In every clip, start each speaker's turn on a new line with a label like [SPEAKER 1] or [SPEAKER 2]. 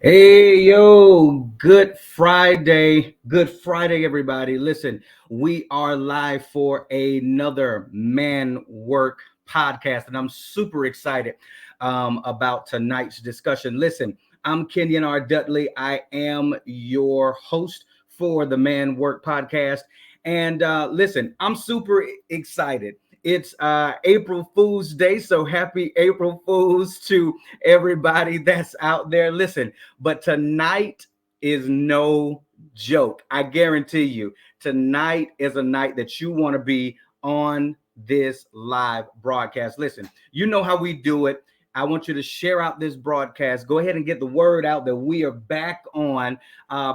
[SPEAKER 1] Hey, yo, good Friday. Good Friday, everybody. Listen, we are live for another Man Work podcast, and I'm super excited about tonight's discussion. Listen, I'm Kenyon Dudley. I am your host for the Man Work podcast. And listen, I'm super excited. It's April Fool's Day, so happy April Fools to everybody that's out there. Listen, but tonight is no joke. I guarantee you, tonight is a night that you want to be on this live broadcast. Listen, you know how we do it. I want you to share out this broadcast. Go ahead and get the word out that we are back on.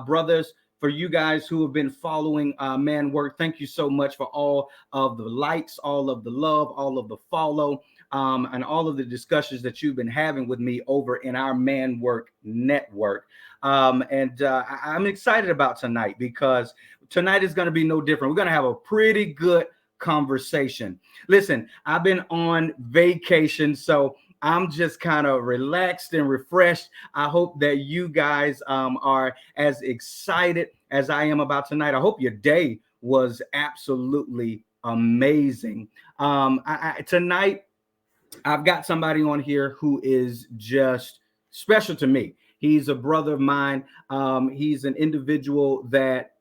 [SPEAKER 1] Brothers, for you guys who have been following Man Work, thank you so much for all of the likes, all of the love, all of the follow. And all of the discussions that you've been having with me over in our Man Work network. I'm excited about tonight because tonight is going to be no different. We're going to have a pretty good conversation. Listen, I've been on vacation, so I'm just kind of relaxed and refreshed. I hope that you guys are as excited as I am about tonight. I hope your day was absolutely amazing. Tonight, I've got somebody on here who is just special to me. He's a brother of mine. He's an individual that,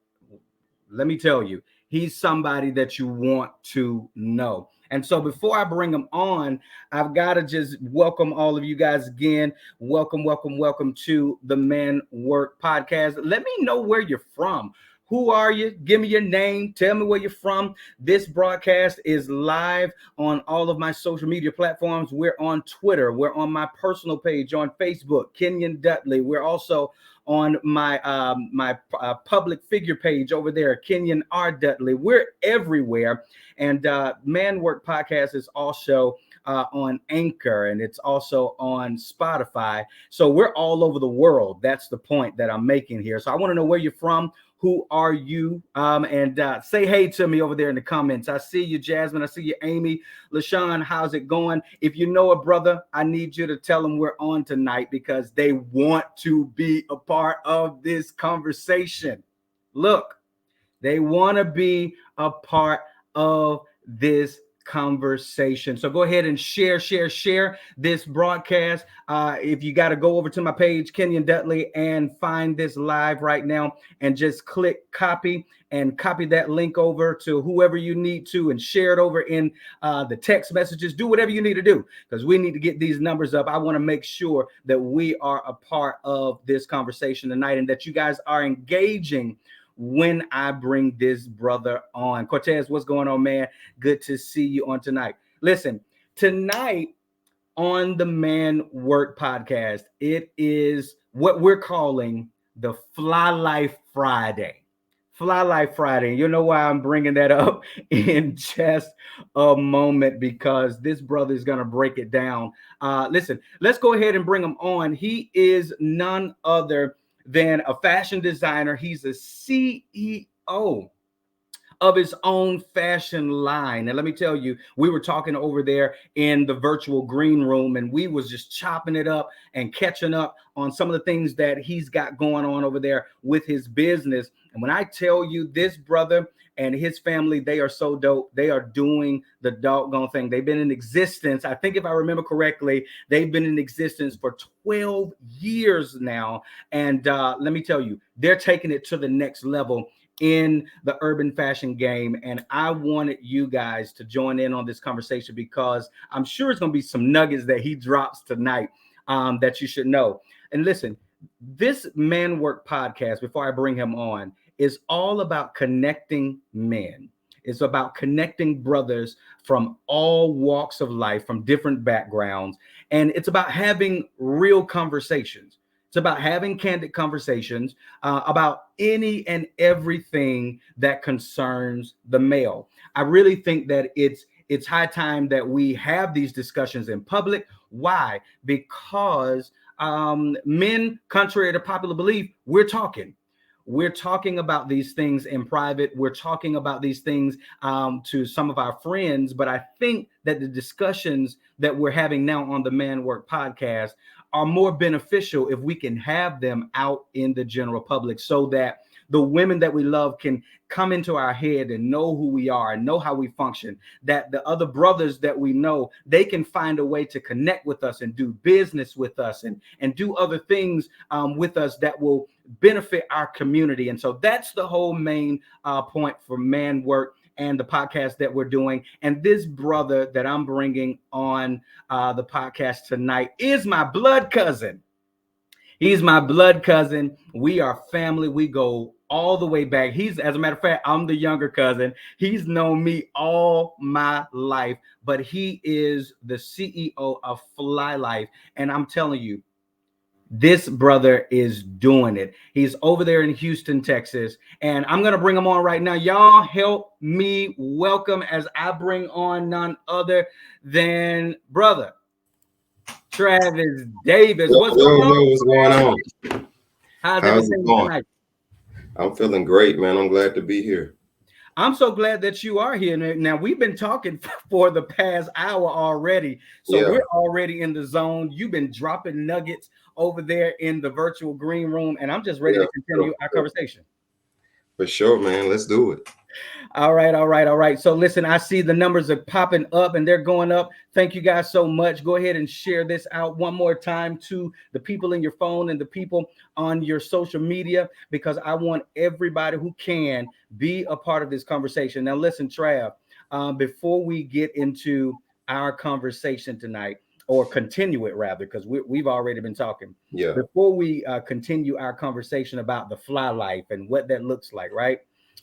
[SPEAKER 1] let me tell you, he's somebody that you want to know. And so before I bring him on, I've got to just welcome all of you guys again. Welcome to the Man Work podcast. Let me know where you're from. Who are you? Give me your name. Tell me where you're from. This broadcast is live on all of my social media platforms. We're on Twitter. We're on my personal page on Facebook, Kenyon Dudley. We're also on my public figure page over there, Kenyon R. Dudley. We're everywhere. And Man Work Podcast is also on Anchor, and it's also on Spotify. So we're all over the world. That's the point that I'm making here. So I want to know where you're from. Who are you? And say hey to me over there in the comments. I see you, Jasmine. I see you, Amy. LaShawn, how's it going? If you know a brother, I need you to tell them we're on tonight because they want to be a part of this conversation. Look, they want to be a part of this conversation. So go ahead and share this broadcast. If you got to go over to my page, Kenyon Dudley, and find this live right now and just click copy and copy that link over to whoever you need to and share it over in the text messages. Do whatever you need to do because we need to get these numbers up. I want to make sure that we are a part of this conversation tonight and that you guys are engaging when I bring this brother on. Cortez, what's going on, man? Good to see you on tonight. Listen, tonight on the Man Work podcast, it is what we're calling the Flyfe Friday. Flyfe Friday. You know why I'm bringing that up in just a moment because this brother is going to break it down. Listen, let's go ahead and bring him on. He is none other than a fashion designer. He's a CEO of his own fashion line. And let me tell you, we were talking over there in the virtual green room and we was just chopping it up and catching up on some of the things that he's got going on over there with his business. And when I tell you, this brother and his family, they are so dope. They are doing the doggone thing. They've been in existence. I think if I remember correctly, they've been in existence for 12 years now. And let me tell you, they're taking it to the next level in the urban fashion game. And I wanted you guys to join in on this conversation because I'm sure it's going to be some nuggets that he drops tonight that you should know. And listen, this Man Work podcast, before I bring him on, is all about connecting men. It's about connecting brothers from all walks of life, from different backgrounds. And it's about having real conversations. It's about having candid conversations about any and everything that concerns the male. I really think that it's high time that we have these discussions in public. Why? Because men, contrary to popular belief, we're talking. we're talking about these things in private. We're talking about these things to some of our friends. But I think that the discussions that we're having now on the Man Work podcast are more beneficial if we can have them out in the general public, so that the women that we love can come into our head and know who we are and know how we function, that the other brothers that we know, they can find a way to connect with us and do business with us and do other things with us that will benefit our community. And so that's the whole main point for Man Work and the podcast that we're doing. And this brother that I'm bringing on the podcast tonight is my blood cousin. He's my blood cousin. We are family. We go all the way back. As a matter of fact, I'm the younger cousin. He's known me all my life, but he is the CEO of Flyfe. And I'm telling you, this brother is doing it. He's over there in Houston, Texas, and I'm going to bring him on right now. Y'all help me welcome as I bring on none other than brother Travis Davis. What's going
[SPEAKER 2] on?
[SPEAKER 1] How's everything tonight?
[SPEAKER 2] I'm feeling great, man. I'm glad to be here.
[SPEAKER 1] I'm so glad that you are here. Now, we've been talking for the past hour already. So We're already in the zone. You've been dropping nuggets over there in the virtual green room, and I'm just ready to continue our conversation.
[SPEAKER 2] For sure, man. Let's do it.
[SPEAKER 1] All right. So listen, I see the numbers are popping up and they're going up. Thank you guys so much. Go ahead and share this out one more time to the people in your phone and the people on your social media, because I want everybody who can be a part of this conversation. Now, listen, Trav, before we get into our conversation tonight, or continue it rather, because we've already been talking.
[SPEAKER 2] Yeah.
[SPEAKER 1] Before we continue our conversation about the Flyfe and what that looks like, right?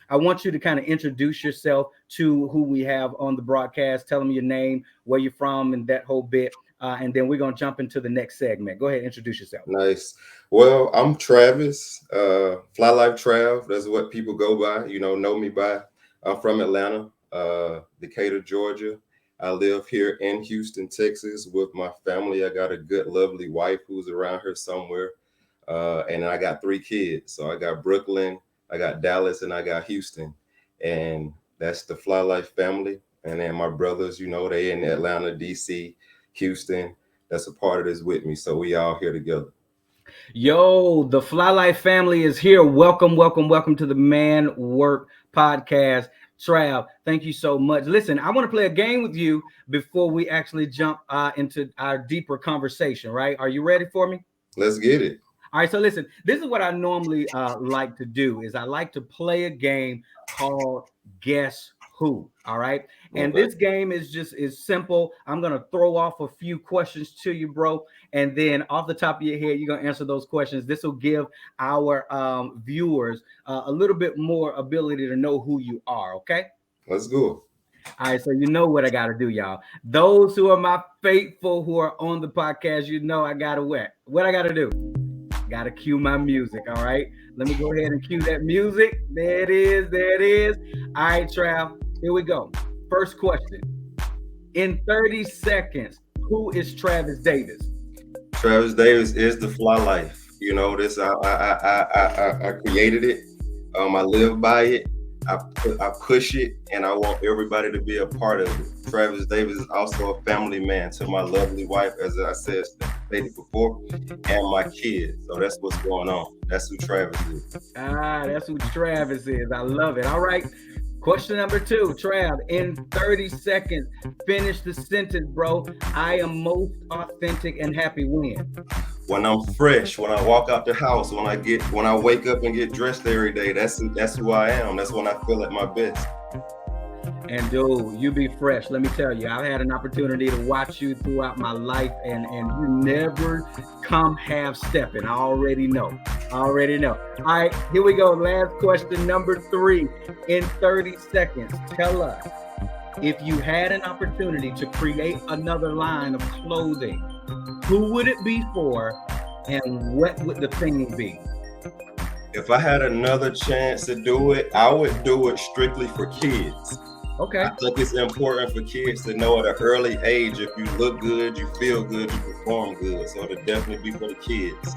[SPEAKER 1] I want you to kind of introduce yourself to who we have on the broadcast. Tell them your name, where you're from, and that whole bit. And then we're going to jump into the next segment. Go ahead, introduce yourself.
[SPEAKER 2] Nice. Well, I'm Travis, Flyfe Trav. That's what people go by, know me by. I'm from Atlanta, Decatur, Georgia. I live here in Houston, Texas with my family. I got a good, lovely wife who's around here somewhere. And I got 3 kids. So I got Brooklyn, I got Dallas, and I got Houston. And that's the Flyfe family. And then my brothers, they in Atlanta, DC, Houston. That's a part of this with me. So we all here together.
[SPEAKER 1] Yo, the Flyfe family is here. Welcome to the Man Work podcast. Trav, thank you so much. Listen, I want to play a game with you before we actually jump into our deeper conversation, right? Are you ready for me?
[SPEAKER 2] Let's get it.
[SPEAKER 1] All right, so listen, this is what I normally like to do is I like to play a game called Guess Who, all right? And this game is simple. I'm going to throw off a few questions to you, bro. And then off the top of your head, you're going to answer those questions. This will give our viewers a little bit more ability to know who you are, okay?
[SPEAKER 2] Let's go.
[SPEAKER 1] All right, so you know what I got to do, y'all. Those who are my faithful who are on the podcast, I got to what I got to do. Got to cue my music, all right? Let me go ahead and cue that music. There it is. All right, Trav, here we go. First question. In 30 seconds, who is Travis Davis?
[SPEAKER 2] Travis Davis is the Flyfe. This I created it. I live by it. I push it, and I want everybody to be a part of it. Travis Davis is also a family man to my lovely wife, as I stated before, and my kids. So that's what's going on. That's who Travis is.
[SPEAKER 1] That's who Travis is. I love it. All right. Question number 2, Trav, in 30 seconds, finish the sentence, bro. I am most authentic and happy when
[SPEAKER 2] I'm fresh, when I walk out the house, when I wake up and get dressed every day. That's who I am. That's when I feel at my best.
[SPEAKER 1] And dude, you be fresh. Let me tell you, I've had an opportunity to watch you throughout my life, and you never come half stepping. I already know. All right, here we go. Last question, number 3. In 30 seconds, tell us, if you had an opportunity to create another line of clothing, who would it be for, and what would the thing be?
[SPEAKER 2] If I had another chance to do it, I would do it strictly for kids.
[SPEAKER 1] Okay.
[SPEAKER 2] I think it's important for kids to know at an early age, if you look good, you feel good, you perform good. So it'll definitely be for the kids.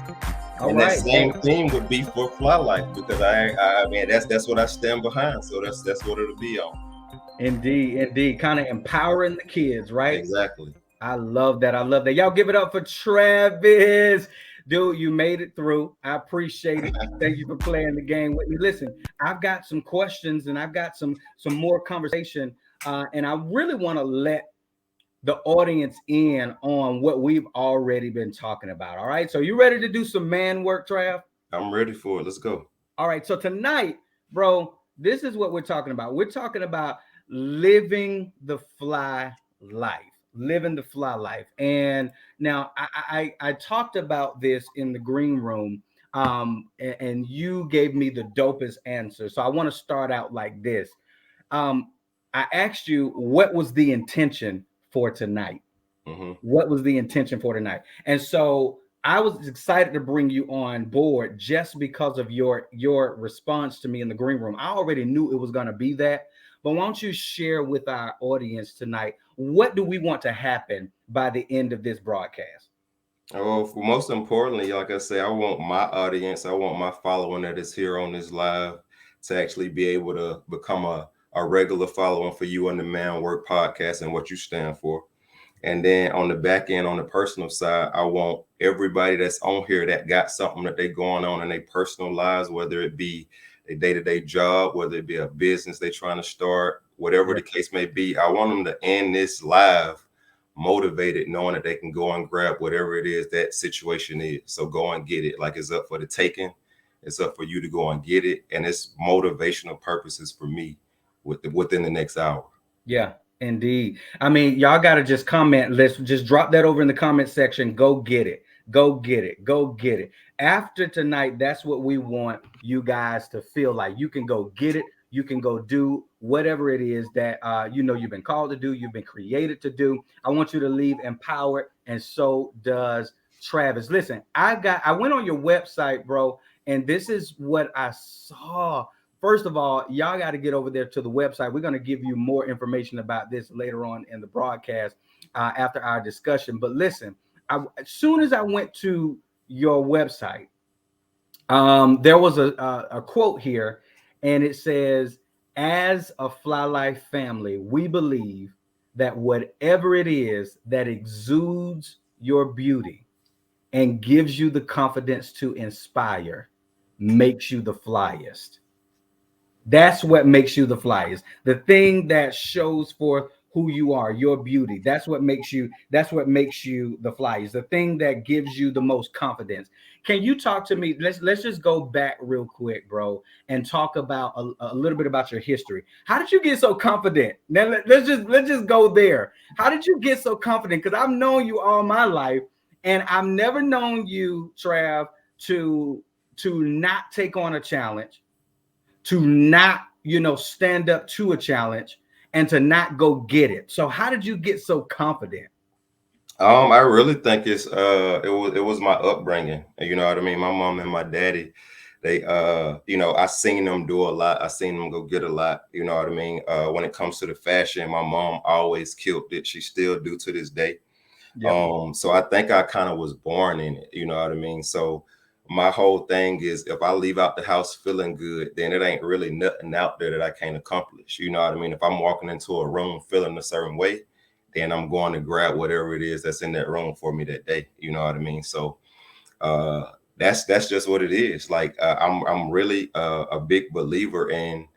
[SPEAKER 1] All
[SPEAKER 2] And that
[SPEAKER 1] right.
[SPEAKER 2] same thing would be for Fly Life, because I mean that's what I stand behind. So that's what it'll be on.
[SPEAKER 1] Indeed, indeed. Kind of empowering the kids, right?
[SPEAKER 2] Exactly.
[SPEAKER 1] I love that. I love that. Y'all give it up for Travis. Dude, you made it through. I appreciate it. Thank you for playing the game with me. Listen, I've got some questions and I've got some more conversation. And I really want to let the audience in on what we've already been talking about. All right. So you ready to do some man work, Trav?
[SPEAKER 2] I'm ready for it. Let's go.
[SPEAKER 1] All right. So tonight, bro, this is what we're talking about. We're talking about living the fly life, living the fly life. And now I talked about this in the green room, and you gave me the dopest answer. So I want to start out like this. Um, I asked you what was the intention for tonight.
[SPEAKER 2] Mm-hmm.
[SPEAKER 1] What was the intention for tonight? And so I was excited to bring you on board just because of your response to me in the green room. I already knew it was going to be that, but why don't you share with our audience tonight, what do we want to happen by the end of this broadcast?
[SPEAKER 2] Well, most importantly, like I say, I want my audience, I want my following that is here on this live to actually be able to become a regular following for you on the Man Work podcast and what you stand for. And then on the back end, on the personal side, I want everybody that's on here that got something that they going on in their personal lives, whether it be a day-to-day job, whether it be a business they trying to start, whatever
[SPEAKER 1] Yeah.
[SPEAKER 2] the case may be. I want them to end this live motivated, knowing that they can go and grab whatever it is that situation is. So go and get it. Like, it's up for the taking. It's up for you to go and get it. And it's motivational purposes for me within the next hour.
[SPEAKER 1] Yeah, indeed. I mean, y'all got to just comment. Let's just drop that over in the comment section. Go get it. Go get it. Go get it. After tonight, that's what we want you guys to feel like. You can go get it. You can go do whatever it is that you've been called to do, you've been created to do. I want you to leave empowered, and so does Travis. Listen, I went on your website, bro, and this is what I saw. First of all, y'all got to get over there to the website. We're going to give you more information about this later on in the broadcast after our discussion. But listen, as soon as I went to your website, there was a quote here, and it says, "As a Fly Life family, we believe that whatever it is that exudes your beauty and gives you the confidence to inspire makes you the flyest." That's what makes you the flyest. The thing that shows forth who you are, your beauty. That's what makes you the flyest. The thing that gives you the most confidence. Can you talk to me? Let's just go back real quick, bro, and talk about a little bit about your history. How did you get so confident? Now let's just go there. How did you get so confident? Because I've known you all my life, and I've never known you, Trav, to not take on a challenge, to not, stand up to a challenge, and to not go get it. So how did you get so confident?
[SPEAKER 2] I really think it was my upbringing. You know what I mean? My mom and my daddy, they I seen them do a lot. I seen them go get a lot. You know what I mean? When it comes to the fashion, my mom always killed it. She still do to this day.
[SPEAKER 1] Yeah.
[SPEAKER 2] So I think I kind of was born in it, you know what I mean? So my whole thing is, if I leave out the house feeling good, then it ain't really nothing out there that I can't accomplish. You know what I mean? If I'm walking into a room feeling a certain way, then I'm going to grab whatever it is that's in that room for me that day. You know what I mean? So uh that's just what it is. Like, I'm really a big believer in,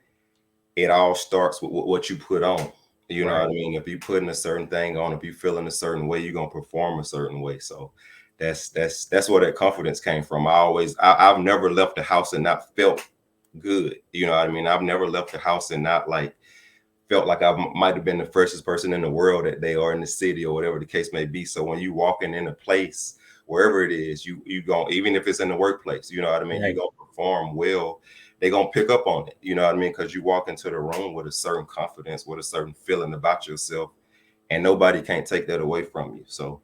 [SPEAKER 2] it all starts with what you put on. You know
[SPEAKER 1] Right.
[SPEAKER 2] what I mean? If you putting a certain thing on, if you feeling a certain way, you're gonna perform a certain way. So that's where that confidence came from. I've never left the house and not felt good. You know what I mean? I've never left the house and not like felt like I might have been the freshest person in the world that day, or in the city, or whatever the case may be. So when you walking in a place, wherever it is, you go, even if it's in the workplace, you know what I mean, you
[SPEAKER 1] Right.
[SPEAKER 2] gonna perform well. They gonna pick up on it, you know what I mean, because you walk into the room with a certain confidence, with a certain feeling about yourself, and nobody can't take that away from you. So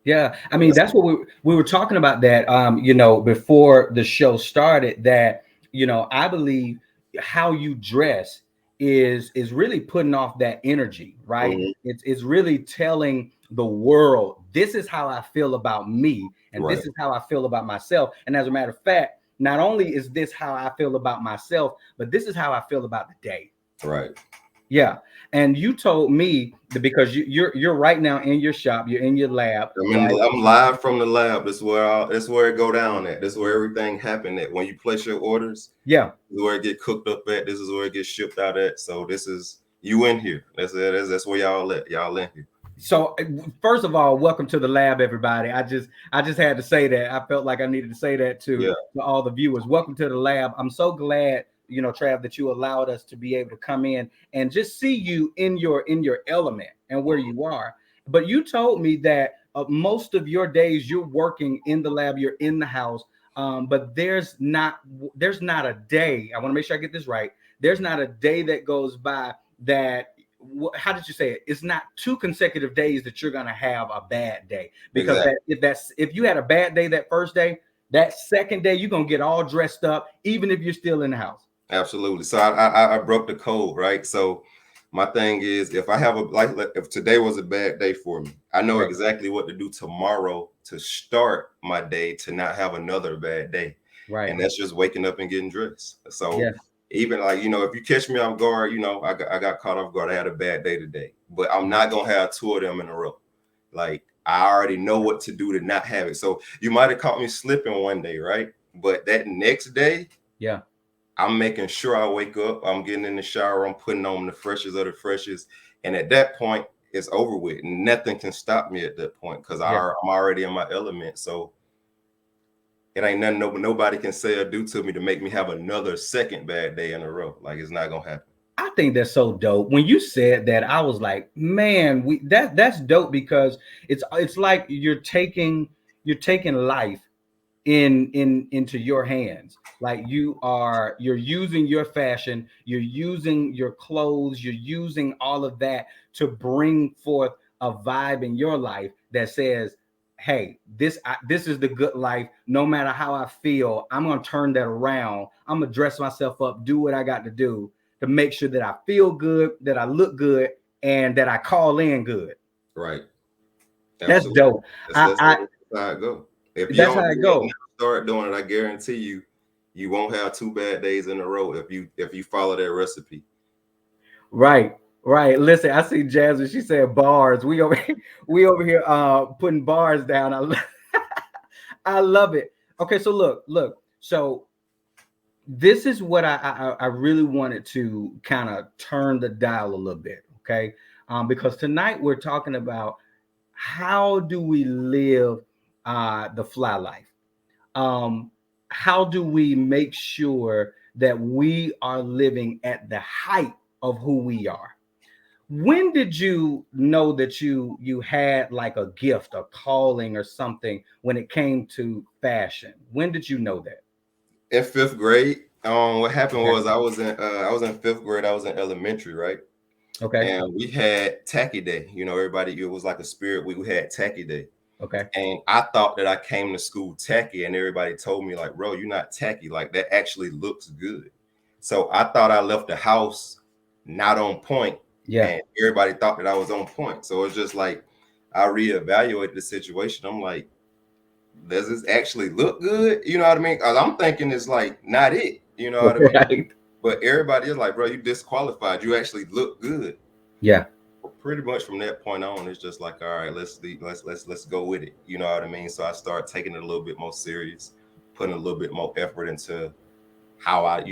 [SPEAKER 1] Yeah, I mean
[SPEAKER 2] that's
[SPEAKER 1] that's what we were talking about, that before the show started, that I believe how you dress is really putting off that energy, right?
[SPEAKER 2] Mhm.
[SPEAKER 1] It's really telling the world, this is how I feel about me, and
[SPEAKER 2] Right.
[SPEAKER 1] this is how I feel about myself. And as a matter of fact, not only is this how I feel about myself, but this is how I feel about the day.
[SPEAKER 2] Right.
[SPEAKER 1] Yeah. And you told me that because you're right now in your shop, you're in your lab, right?
[SPEAKER 2] I'm live from the lab. That's where it go down at. That's where everything happened at. When you place your orders,
[SPEAKER 1] Yeah.
[SPEAKER 2] this is where it get cooked up at. This is where it gets shipped out at. So this is you in here. That's it. That's where y'all at. Y'all in here.
[SPEAKER 1] So first of all, welcome to the lab, everybody. I just had to say that. I felt like I needed to say that
[SPEAKER 2] Yeah.
[SPEAKER 1] to all the viewers. Welcome to the lab. I'm so glad, Trav, that you allowed us to be able to come in and just see you in your element and where you are. But you told me that most of your days you're working in the lab, you're in the house. But there's not a day. I want to make sure I get this right. There's not a day that goes by that, how did you say it? It's not 2 consecutive days that you're gonna have a bad day, because
[SPEAKER 2] Exactly.
[SPEAKER 1] if you had a bad day that first day, that second day you're gonna get all dressed up, even if you're still in the house.
[SPEAKER 2] Absolutely. So I broke the code, right? So my thing is, if I have if today was a bad day for me, I know
[SPEAKER 1] Right,
[SPEAKER 2] exactly what to do tomorrow to start my day to not have another bad day.
[SPEAKER 1] right,
[SPEAKER 2] And that's just waking up and getting dressed. So
[SPEAKER 1] yes,
[SPEAKER 2] even like, if you catch me off guard, I got caught off guard. I had a bad day today, but I'm not gonna have 2 of them in a row. Like I already know what to do to not have it. So you might have caught me slipping one day, right? But that next day,
[SPEAKER 1] yeah,
[SPEAKER 2] I'm making sure I wake up, I'm getting in the shower, I'm putting on the freshest of the freshest. And at that point, it's over with. Nothing can stop me at that point because
[SPEAKER 1] yeah.
[SPEAKER 2] I'm already in my element. So it ain't nothing nobody can say or do to me to make me have another second bad day in a row. Like it's not gonna happen.
[SPEAKER 1] I think that's so dope. When you said that, I was like, man, that's dope, because it's like you're taking life into your hands. Like you're using your fashion, you're using your clothes, you're using all of that to bring forth a vibe in your life that says, hey, this is the good life. No matter how I feel, I'm going to turn that around. I'm going to dress myself up, do what I got to do to make sure that I feel good, that I look good, and that I call in good.
[SPEAKER 2] Right.
[SPEAKER 1] That's
[SPEAKER 2] Absolutely.
[SPEAKER 1] dope.
[SPEAKER 2] That's
[SPEAKER 1] I,
[SPEAKER 2] that's
[SPEAKER 1] I
[SPEAKER 2] how it go. If you
[SPEAKER 1] that's
[SPEAKER 2] don't
[SPEAKER 1] how
[SPEAKER 2] do
[SPEAKER 1] it
[SPEAKER 2] it, now
[SPEAKER 1] goes.
[SPEAKER 2] start doing it, I guarantee you won't have 2 bad days in a row if you follow that recipe.
[SPEAKER 1] Right, right. Listen, I see Jasmine. She said bars. We over here putting bars down. I love it. Okay, so look. So this is what I really wanted to kind of turn the dial a little bit. Okay, because tonight we're talking about how do we live the fly life. Um, how do we make sure that we are living at the height of who we are? When did you know that you had like a gift, a calling, or something when it came to fashion? When did you know that?
[SPEAKER 2] In 5th grade, what happened
[SPEAKER 1] Okay.
[SPEAKER 2] was I was in 5th grade. I was in elementary, right?
[SPEAKER 1] Okay.
[SPEAKER 2] And we had tacky day. Everybody, it was like a spirit. We had tacky day.
[SPEAKER 1] Okay.
[SPEAKER 2] And I thought that I came to school tacky, and everybody told me, like, bro, you're not tacky. Like, that actually looks good. So I thought I left the house not on point,
[SPEAKER 1] Yeah.
[SPEAKER 2] and everybody thought that I was on point. So it's just like I reevaluated the situation. I'm like, does this actually look good? You know what I mean? 'Cause I'm thinking it's like not it. You know what I mean?
[SPEAKER 1] Right.
[SPEAKER 2] But everybody is like, bro, you disqualified. You actually look good.
[SPEAKER 1] Yeah.
[SPEAKER 2] Pretty much from that point on, it's just like, all right, let's go with it. You know what I mean? So I started taking it a little bit more serious, putting a little bit more effort into how I,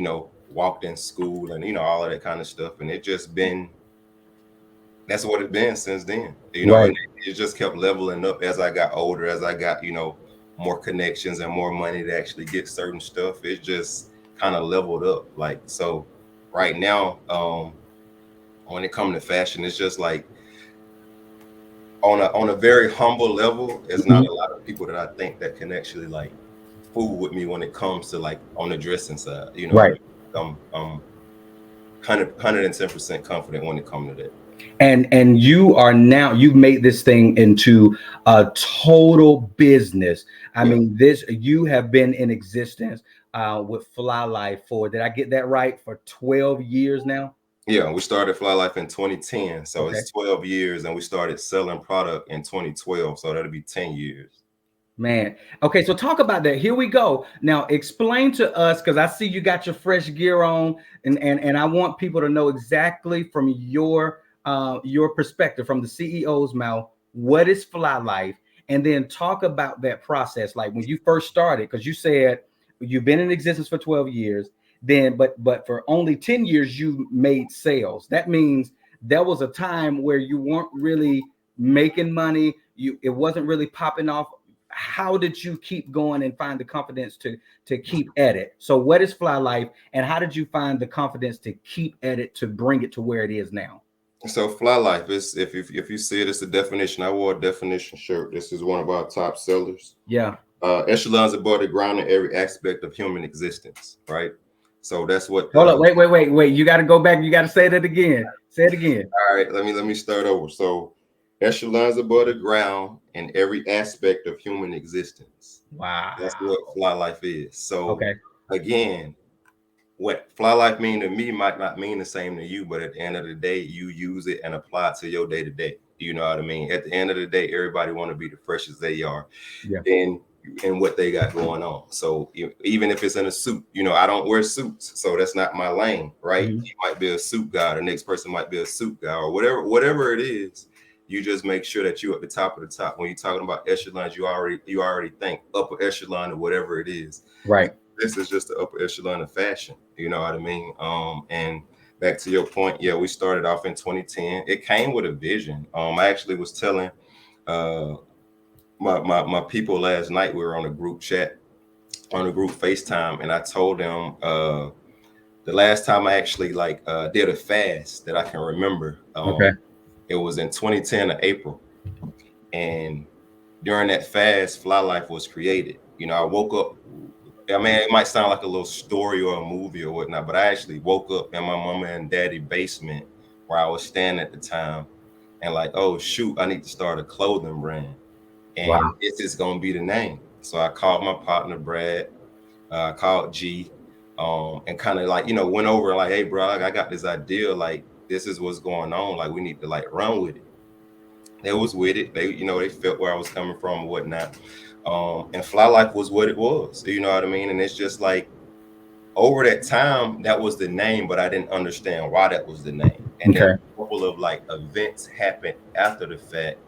[SPEAKER 2] walked in school and all of that kind of stuff. And it just been that's what it's been since then.
[SPEAKER 1] Right.
[SPEAKER 2] And it just kept leveling up as I got older, as I got, more connections and more money to actually get certain stuff. It just kind of leveled up. Like so right now, when it comes to fashion, it's just like on a very humble level, it's not
[SPEAKER 1] Mhm.
[SPEAKER 2] a lot of people that I think that can actually like fool with me when it comes to like on the dressing side. You know what I
[SPEAKER 1] Right.
[SPEAKER 2] mean? I'm 110% confident when it comes to that.
[SPEAKER 1] And you've made this thing into a total business. I
[SPEAKER 2] Yeah.
[SPEAKER 1] mean, this you have been in existence with Fly Life for, did I get that right, for 12 years now?
[SPEAKER 2] Yeah, we started Flyfe in 2010, so
[SPEAKER 1] Okay.
[SPEAKER 2] it's 12 years, and we started selling product in 2012, so that'll be 10 years.
[SPEAKER 1] Man. Okay, so talk about that. Here we go. Now explain to us, because I see you got your fresh gear on, and I want people to know exactly from your perspective, from the CEO's mouth, what is Flyfe, and then talk about that process. Like when you first started, because you said you've been in existence for 12 years, then but for only 10 years you made sales. That means there was a time where you weren't really making money. It wasn't really popping off. How did you keep going and find the confidence to keep at it? So what is Flyfe, and how did you find the confidence to keep at it to bring it to where it is now?
[SPEAKER 2] So Flyfe is, if you see it, it's a definition. I wore a definition shirt. This is one of our top sellers.
[SPEAKER 1] Yeah.
[SPEAKER 2] Echelons above the ground in every aspect of human existence, right? So that's what.
[SPEAKER 1] Hold up, wait. You got to go back. You got to say that again. Say it again.
[SPEAKER 2] All right, let me start over. So echelons above the ground in every aspect of human existence.
[SPEAKER 1] Wow.
[SPEAKER 2] That's what Flyfe is. So
[SPEAKER 1] Okay.
[SPEAKER 2] again, what Flyfe mean to me might not mean the same to you, but at the end of the day, you use it and apply it to your day to day. You know what I mean? At the end of the day, everybody want to be the freshest they are.
[SPEAKER 1] Yeah.
[SPEAKER 2] And what they got going on. So even if it's in a suit, I don't wear suits, so that's not my lane, right?
[SPEAKER 1] Mm-hmm.
[SPEAKER 2] You might be a suit guy, the next person might be a suit guy, or whatever it is. You just make sure that you're at the top of the top. When you're talking about echelons, you already think upper echelon or whatever it is.
[SPEAKER 1] Right.
[SPEAKER 2] This is just the upper echelon of fashion. You know what I mean? And back to your point, yeah, we started off in 2010. It came with a vision. I actually was telling my people last night. We were on a group chat, on a group FaceTime, and I told them the last time I actually did a fast that I can remember.
[SPEAKER 1] Okay.
[SPEAKER 2] It was in 2010 of April, and during that fast, Flyfe was created. I woke up. I mean, it might sound like a little story or a movie or whatnot, but I actually woke up in my mama and daddy basement where I was staying at the time, and like, oh shoot, I need to start a clothing brand.
[SPEAKER 1] Wow.
[SPEAKER 2] And this is gonna be the name. So I called my partner Brad, called G, and kind of went over like, hey bro, I got this idea, like this is what's going on, like we need to run with it. They was with it. They felt where I was coming from and whatnot. And Flyfe was what it was, you know what I mean? And it's just like over that time, that was the name, but I didn't understand why that was the name. And then a couple of events happened after the fact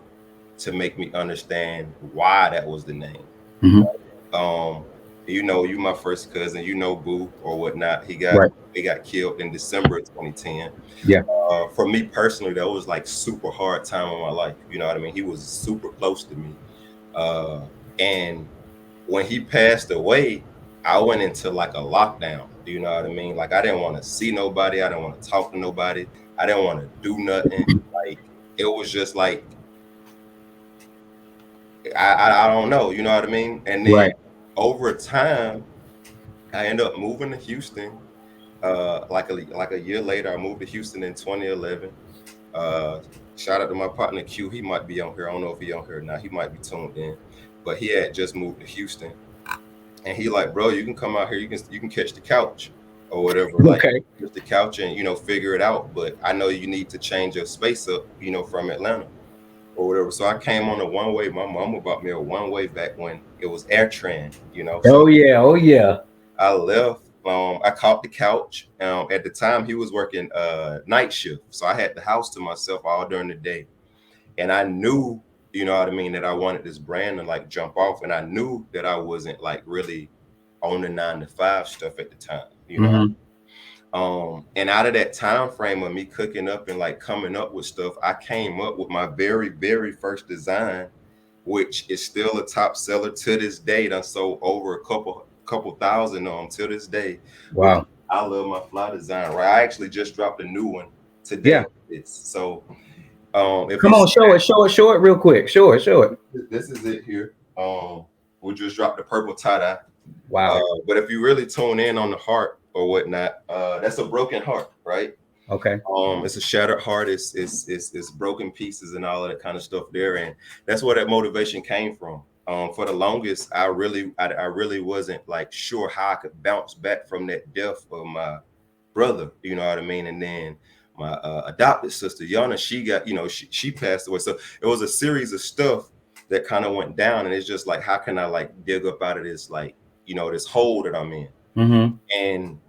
[SPEAKER 2] to make me understand why that was the name.
[SPEAKER 1] Mm-hmm.
[SPEAKER 2] You my first cousin, Boo or whatnot. He got killed in December of 2010.
[SPEAKER 1] Yeah.
[SPEAKER 2] For me personally, that was super hard time in my life. You know what I mean? He was super close to me. And when he passed away, I went into a lockdown. You know what I mean? I didn't want to see nobody. I didn't want to talk to nobody. I didn't want to do nothing. It was just I don't know, you know what I mean? And then over time, I ended up moving to Houston. Like a year later, I moved to Houston in 2011. Shout out to my partner Q. He might be on here. I don't know if he on here now. He might be tuned in, but he had just moved to Houston, and he like, bro, you can come out here. You can catch the couch or whatever. Catch the couch and figure it out. But I know you need to change your space up, from Atlanta or whatever. So I came on a one-way. My mama bought me a one-way back when it was AirTran,
[SPEAKER 1] So oh yeah.
[SPEAKER 2] I left. I caught the couch. At the time, he was working night shift, so I had the house to myself all during the day. And I knew, you know what I mean, that I wanted this brand to jump off, and I knew that I wasn't really on the 9-to-5 stuff at the time, and out of that time frame of me cooking up and coming up with stuff, I came up with my very, very first design, which is still a top seller to this day. Done sold over a couple thousand on to this day.
[SPEAKER 1] Wow.
[SPEAKER 2] I love my fly design, right? I actually just dropped a new one today.
[SPEAKER 1] Yeah.
[SPEAKER 2] So
[SPEAKER 1] come on, show it real quick. Show it.
[SPEAKER 2] This is it here. We just dropped the purple tie-dye.
[SPEAKER 1] Wow.
[SPEAKER 2] But if you really tune in on the heart or whatnot, that's a broken heart, right?
[SPEAKER 1] Okay.
[SPEAKER 2] It's a shattered heart. It's broken pieces and all of that kind of stuff there, and that's where that motivation came from. For the longest, I really wasn't sure how I could bounce back from that death of my brother. You know what I mean? And then my adopted sister Yana, she got, she passed away. So it was a series of stuff that kind of went down, and it's just like, how can I like dig up out of this, like, this hole that I'm in?
[SPEAKER 1] Mm-hmm.
[SPEAKER 2] And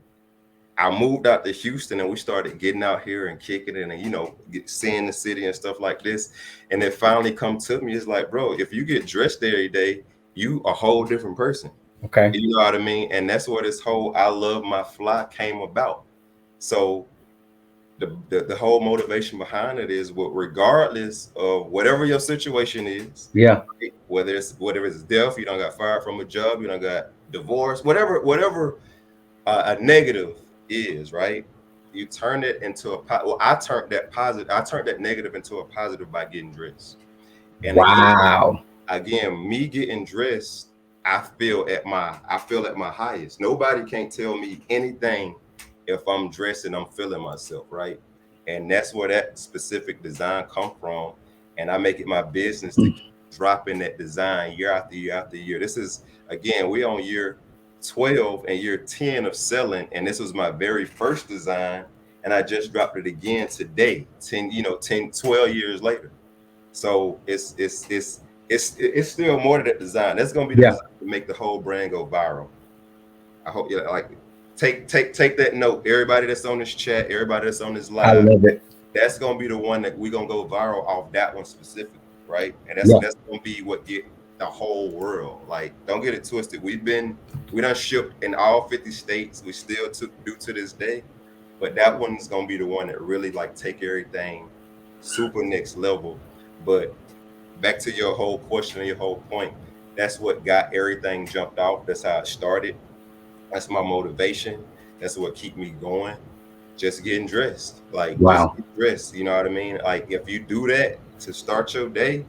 [SPEAKER 2] I moved out to Houston, and we started getting out here and kicking it, and seeing the city and stuff like this. And it finally come to me, it's like, bro, if you get dressed every day, you a whole different person.
[SPEAKER 1] Okay.
[SPEAKER 2] You know what I mean? And that's what this whole I love my fly came about. So the whole motivation behind it is, what, regardless of whatever your situation is,
[SPEAKER 1] Yeah.
[SPEAKER 2] whether it's death, you don't got fired from a job, you don't got divorce, whatever a negative is, right? You turn it into I turned that negative into a positive by getting dressed. And
[SPEAKER 1] Wow.
[SPEAKER 2] again, me getting dressed, I feel at my highest. Nobody can't tell me anything if I'm dressed and I'm feeling myself, right? And that's where that specific design come from. And I make it my business to keep dropping that design year after year after year. This is, again, we on year 12 and year 10 of selling, and this was my very first design, and I just dropped it again today, 12 years later. So it's still more to that design. That's gonna be the
[SPEAKER 1] Yeah.
[SPEAKER 2] design to make the whole brand go viral. I hope you like it. Take that note. Everybody that's on this chat, everybody that's on this
[SPEAKER 1] I
[SPEAKER 2] live,
[SPEAKER 1] love it.
[SPEAKER 2] that's gonna be the one that we're gonna go viral off, that one specifically, right? And that's
[SPEAKER 1] Yeah.
[SPEAKER 2] that's gonna be what get the whole world. Like, don't get it twisted. We done shipped in all 50 states. We still do to this day, but that one's gonna be the one that really like take everything super next level. But back to your whole question and your whole point, that's what got everything jumped off. That's how it started. That's my motivation. That's what keep me going. Just getting dressed, like, just
[SPEAKER 1] Wow.
[SPEAKER 2] get dressed. You know what I mean? Like, if you do that to start your day,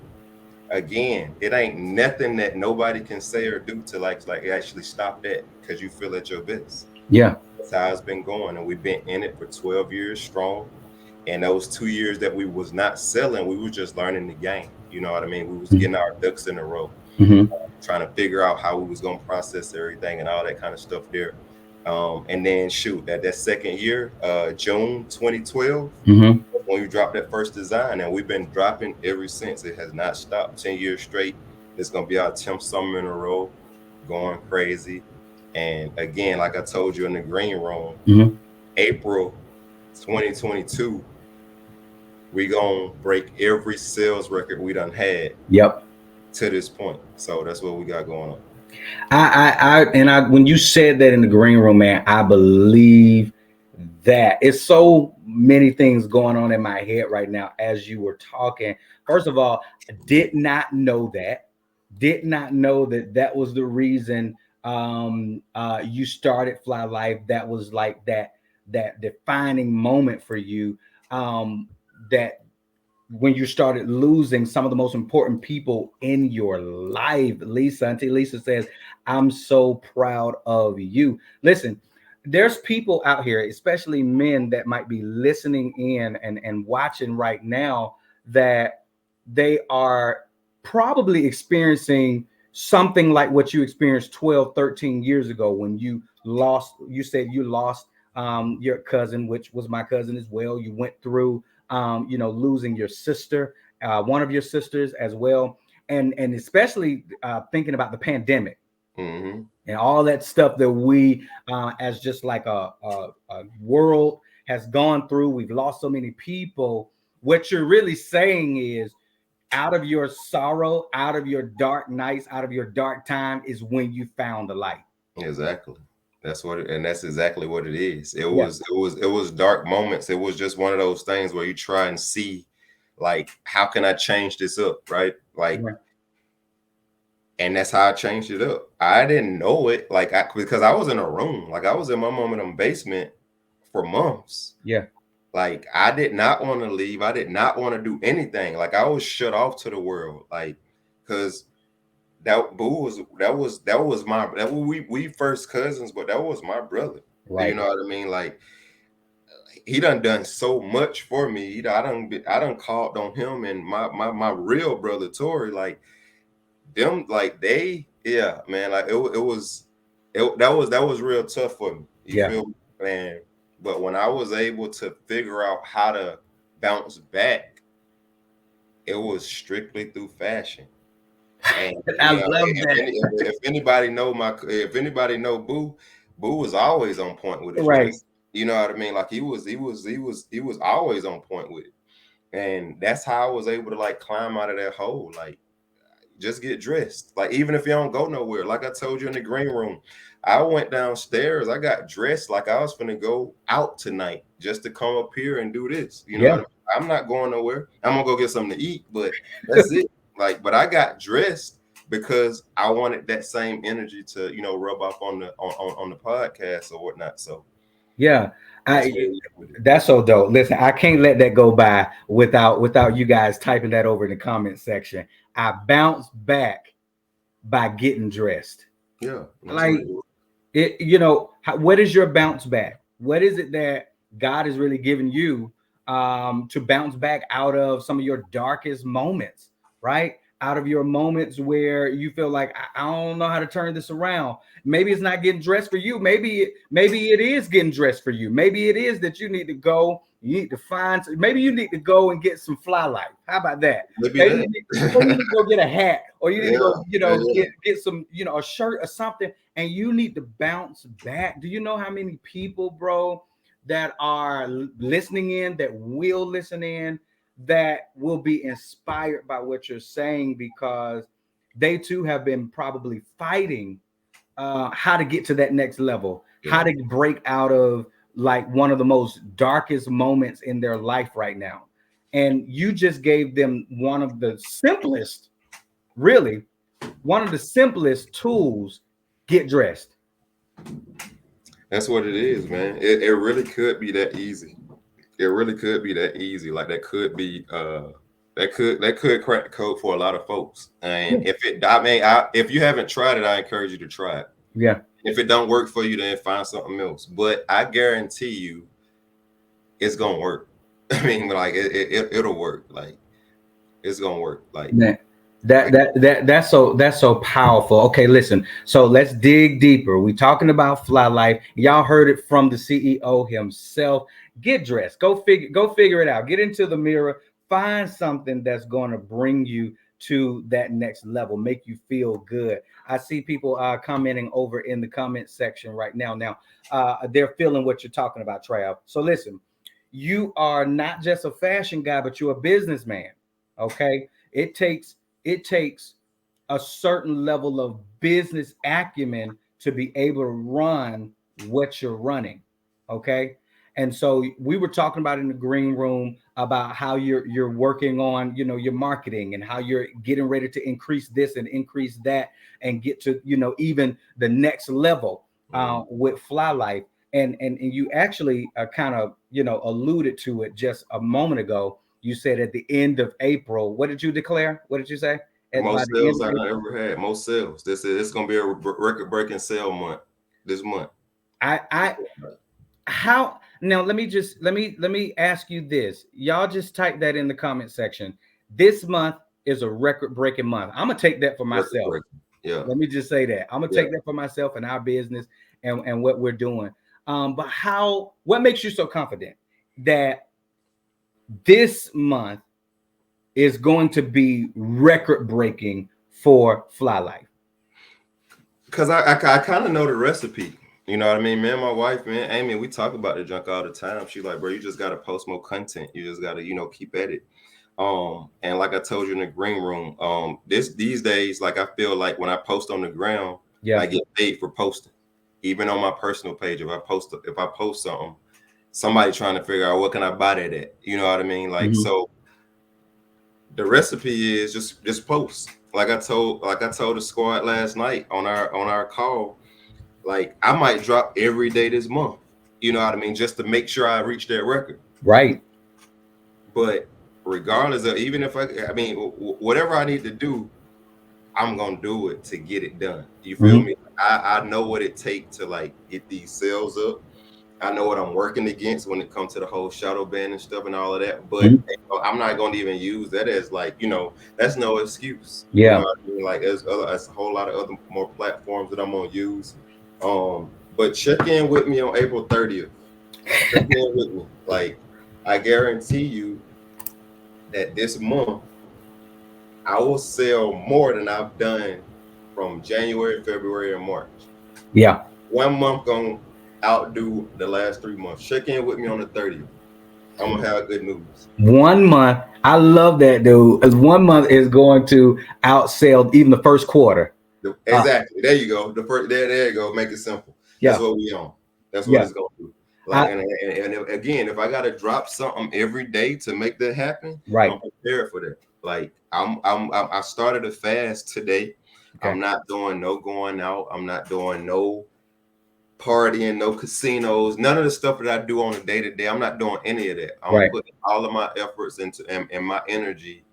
[SPEAKER 2] again, it ain't nothing that nobody can say or do to like actually stop that, because you feel at your best.
[SPEAKER 1] Yeah.
[SPEAKER 2] That's how it's been going, and we've been in it for 12 years strong. And those 2 years that we was not selling, we was just learning the game. You know what I mean? We was getting our ducks in a row,
[SPEAKER 1] Mm-hmm.
[SPEAKER 2] trying to figure out how we was gonna process everything and all that kind of stuff there. And then shoot, that second year, June 2012,
[SPEAKER 1] Mm-hmm.
[SPEAKER 2] when we dropped that first design, and we've been dropping ever since. It has not stopped. 10 years straight. It's gonna be our 10th summer in a row, going crazy. And again, like I told you in the green room,
[SPEAKER 1] Mm-hmm.
[SPEAKER 2] April 2022, we gonna break every sales record we done had
[SPEAKER 1] Yep.
[SPEAKER 2] to this point. So that's what we got going on.
[SPEAKER 1] When you said that in the green room, man, I believe that. It's so many things going on in my head right now as you were talking. First of all, I did not know that. Did not know that that was the reason you started Flyfe. That was like that defining moment for you. That when you started losing some of the most important people in your life. Lisa, Auntie Lisa says, I'm so proud of you. Listen, there's people out here, especially men, that might be listening in and watching right now, that they are probably experiencing something like what you experienced 12, 13 years ago when you said you lost your cousin, which was my cousin as well. You went through losing your sister, one of your sisters as well, and especially thinking about the pandemic
[SPEAKER 2] Mm-hmm.
[SPEAKER 1] and all that stuff that we, as just like a world, has gone through. We've lost so many people. What you're really saying is, out of your sorrow, out of your dark nights, out of your dark time, is when you found the light.
[SPEAKER 2] Exactly. That's exactly what it is. It
[SPEAKER 1] Yeah.
[SPEAKER 2] was dark moments. It was just one of those things where you try and see, like, how can I change this up, right? Like,
[SPEAKER 1] Yeah.
[SPEAKER 2] and that's how I changed it up. I didn't know it, like, because I was in a room, like I was in my mom and them basement for months.
[SPEAKER 1] Yeah.
[SPEAKER 2] Like, I did not want to leave. I did not want to do anything. Like, I was shut off to the world, like, because we first cousins, but that was my brother. You
[SPEAKER 1] Right.
[SPEAKER 2] know what I mean? Like, he done so much for me. I done called on him and my real brother Tori. Like, them, like, yeah, man. Like, that was real tough for me. You
[SPEAKER 1] Yeah.
[SPEAKER 2] feel me, man? But when I was able to figure out how to bounce back, it was strictly through fashion. And
[SPEAKER 1] I
[SPEAKER 2] you know,
[SPEAKER 1] love that.
[SPEAKER 2] if anybody know if anybody know Boo, Boo was always on point with his
[SPEAKER 1] Right.
[SPEAKER 2] dress. You know what I mean? Like he was always on point with it. And that's how I was able to like climb out of that hole. Like just get dressed. Like even if you don't go nowhere, like I told you in the green room, I went downstairs. I got dressed like I was gonna go out tonight just to come up here and do this. You know what I
[SPEAKER 1] Yeah.
[SPEAKER 2] mean? I'm not going nowhere. I'm gonna go get something to eat, but that's it. Like, but I got dressed because I wanted that same energy to rub off on the podcast or whatnot. So
[SPEAKER 1] Yeah.
[SPEAKER 2] that's
[SPEAKER 1] I
[SPEAKER 2] what it is with it.
[SPEAKER 1] That's so dope. Listen, I can't let that go by without you guys typing that over in the comment section. I bounced back by getting dressed.
[SPEAKER 2] Yeah, that's what
[SPEAKER 1] Like
[SPEAKER 2] it is.
[SPEAKER 1] it, what is your bounce back? What is it that God is really giving you to bounce back out of some of your darkest moments, right? Out of your moments where you feel like I don't know how to turn this around. Maybe it's not getting dressed for you. Maybe it is getting dressed for you. Maybe it is that you need to go. You need to find. Maybe you need to go and get some Flylife. How about that?
[SPEAKER 2] Maybe
[SPEAKER 1] Maybe
[SPEAKER 2] that.
[SPEAKER 1] maybe you need to go get a hat, or you need to
[SPEAKER 2] Yeah,
[SPEAKER 1] go,
[SPEAKER 2] yeah.
[SPEAKER 1] get some, a shirt or something, and you need to bounce back. Do you know how many people, bro, that are listening in, that will listen in, that will be inspired by what you're saying because they too have been probably fighting how to get to that next level,
[SPEAKER 2] Yeah.
[SPEAKER 1] how to break out of like one of the most darkest moments in their life right now. And you just gave them one of the simplest, really, one of the simplest tools. Get dressed.
[SPEAKER 2] That's what it is, man. It really could be that easy. It really could be that easy. Like that could be that could crack the code for a lot of folks. And
[SPEAKER 1] Yeah.
[SPEAKER 2] if you haven't tried it, I encourage you to try it.
[SPEAKER 1] Yeah.
[SPEAKER 2] If it don't work for you, then find something else. But I guarantee you it's gonna work. I mean, like it'll work. Like it's gonna work. Like
[SPEAKER 1] Man,
[SPEAKER 2] like
[SPEAKER 1] that's so powerful. Okay, listen. So let's dig deeper. We talking about Fly Life. Y'all heard it from the CEO himself. Get dressed. Go figure it out. Get into the mirror. Find something that's going to bring you to that next level. Make you feel good. I see people commenting over in the comment section right now. Now, they're feeling what you're talking about, Trav. So listen, you are not just a fashion guy, but you're a businessman. Okay, it takes a certain level of business acumen to be able to run what you're running. Okay. And so we were talking about in the green room about how you're working on, your marketing, and how you're getting ready to increase this and increase that and get to, even the next level with Fly Life. And you actually kind of, alluded to it just a moment ago. You said at the end of April, what did you declare? What did you say? By
[SPEAKER 2] most
[SPEAKER 1] the end
[SPEAKER 2] sales
[SPEAKER 1] of
[SPEAKER 2] I
[SPEAKER 1] April,
[SPEAKER 2] ever had. Most sales. It's gonna be a record breaking sale month this month.
[SPEAKER 1] I how now let me ask you this. Y'all just type that in the comment section. This month is a record breaking month. I'm gonna take that for
[SPEAKER 2] Record
[SPEAKER 1] myself.
[SPEAKER 2] breaking. Yeah.
[SPEAKER 1] Let me just say that. I'm gonna
[SPEAKER 2] Yeah.
[SPEAKER 1] take that for myself and our business and what we're doing. But what makes you so confident that this month is going to be record breaking for Fly Life?
[SPEAKER 2] Because I kind of know the recipe. You know what I mean? Me and my wife, man, Amy, we talk about the junk all the time. She's like, bro, you just gotta post more content. You just gotta, keep at it. And like I told you in the green room, these days, like I feel like when I post on the ground,
[SPEAKER 1] Yeah.
[SPEAKER 2] I get paid for posting. Even on my personal page, if I post something, somebody trying to figure out what can I buy that at. You know what I mean? Like
[SPEAKER 1] Mhm.
[SPEAKER 2] so the recipe is just post. Like I told the squad last night on our call, like I might drop every day this month. You know what I mean? Just to make sure I reach that record.
[SPEAKER 1] Right.
[SPEAKER 2] But regardless of even if I mean whatever I need to do, I'm gonna do it to get it done. You feel
[SPEAKER 1] Mhm.
[SPEAKER 2] me? I know what it takes to like get these sales up. I know what I'm working against when it comes to the whole shadow ban and stuff and all of that. But
[SPEAKER 1] Mhm.
[SPEAKER 2] I'm not going to even use that as like, that's no excuse. You know
[SPEAKER 1] Yeah.
[SPEAKER 2] what I mean? Like there's a whole lot of other more platforms that I'm going to use. But check in with me on April 30th. Check in with me. Like, I guarantee you that this month I will sell more than I've done from January, February, and March.
[SPEAKER 1] Yeah.
[SPEAKER 2] 1 month gonna outdo the last 3 months. Check in with me on the 30th. I'm gonna have good news.
[SPEAKER 1] 1 month. I love that, dude. As 1 month is going to outsell even the first quarter.
[SPEAKER 2] Exactly. There you go. The first there you go. Make it simple. That's
[SPEAKER 1] Yeah.
[SPEAKER 2] what we on. That's what
[SPEAKER 1] Yeah.
[SPEAKER 2] it's gonna do. Like,
[SPEAKER 1] I,
[SPEAKER 2] and again, if I gotta drop something every day to make that happen,
[SPEAKER 1] right.
[SPEAKER 2] I'm prepared for that. Like, I started a fast today.
[SPEAKER 1] Okay.
[SPEAKER 2] I'm not doing no going out. I'm not doing no partying, no casinos, none of the stuff that I do on a day to day. I'm not doing any of that. I'm
[SPEAKER 1] Right.
[SPEAKER 2] putting all of my efforts into and my energy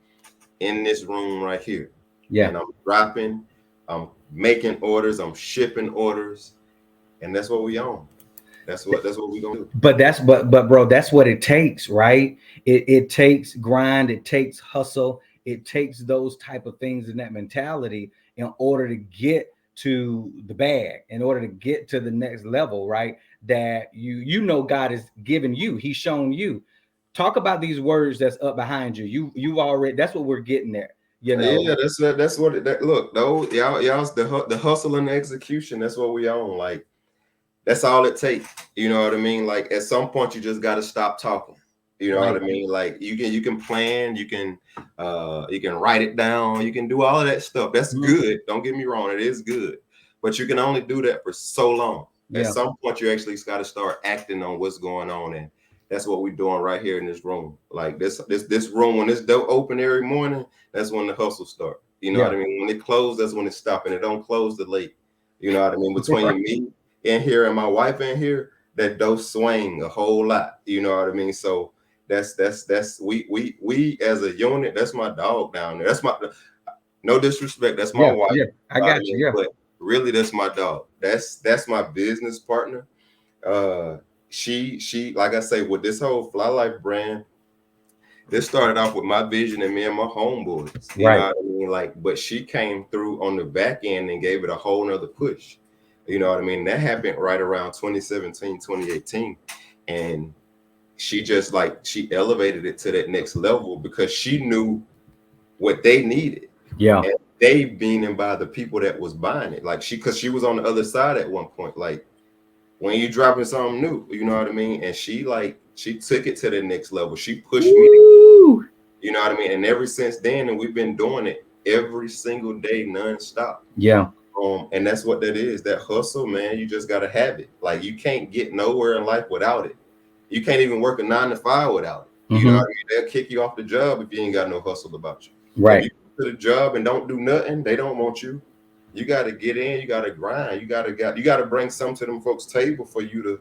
[SPEAKER 2] in this room right here.
[SPEAKER 1] Yeah.
[SPEAKER 2] And I'm dropping, I'm making orders, I'm shipping orders, and that's what we own. That's what we gonna do.
[SPEAKER 1] But bro, that's what it takes, right? It takes grind, it takes hustle, it takes those type of things and that mentality in order to get to the bag, in order to get to the next level, right? That God has given you, He's shown you. Talk about these words that's up behind you. You already, that's what we're getting at, you know.
[SPEAKER 2] Yeah, that's what that look. Though y'all's the hustle and the execution. That's what we own. Like, that's all it takes. You know what I mean? Like, at some point you just got to stop talking. You know
[SPEAKER 1] Right.
[SPEAKER 2] what I mean? Like, you can plan, you can write it down, you can do all of that stuff. That's good. Don't get me wrong, it is good. But you can only do that for so long. At
[SPEAKER 1] Yeah.
[SPEAKER 2] some point you actually got to start acting on what's going on, and that's what we're doing right here in this room. Like, this room, when this door open every morning, that's when the hustle start. You know
[SPEAKER 1] Yeah.
[SPEAKER 2] what I mean? When it closed, that's when it stopped, and it don't close the late. You know what I mean?
[SPEAKER 1] Right.
[SPEAKER 2] Between me in here and my wife in here, that dough swing a whole lot. You know what I mean? So that's we as a unit. That's my dog down there. That's my, no disrespect. That's my
[SPEAKER 1] Yeah.
[SPEAKER 2] wife.
[SPEAKER 1] Yeah. I
[SPEAKER 2] You know what I
[SPEAKER 1] got you.
[SPEAKER 2] mean?
[SPEAKER 1] Yeah.
[SPEAKER 2] But really, that's my dog. That's my business partner. Uh, she like I say, with this whole Fly Life brand, this started off with my vision and me and my homeboys. You know
[SPEAKER 1] Right.
[SPEAKER 2] what I mean? Like, but she came through on the back end and gave it a whole nother push. You know what I mean? That happened right around 2017, 2018. And she just, like, she elevated it to that next level because she knew what they needed.
[SPEAKER 1] Yeah.
[SPEAKER 2] And they meaning by the people that was buying it. Like, because she was on the other side at one point. Like, when you dropping something new, you know what I mean? And she took it to the next level. She pushed me to,
[SPEAKER 1] Woo!
[SPEAKER 2] you know what I mean? And ever since then, and we've been doing it every single day, nonstop.
[SPEAKER 1] Yeah.
[SPEAKER 2] And that's what that is. That hustle, man. You just gotta have it. Like, you can't get nowhere in life without it. You can't even work a 9 to 5 without it. You know what I mean? They'll kick you off the job if you ain't got no hustle about you. If
[SPEAKER 1] Right.
[SPEAKER 2] you go to the job and don't do nothing, they don't want you. You got to get in. You got to grind. You got to bring something to them folks' table for you to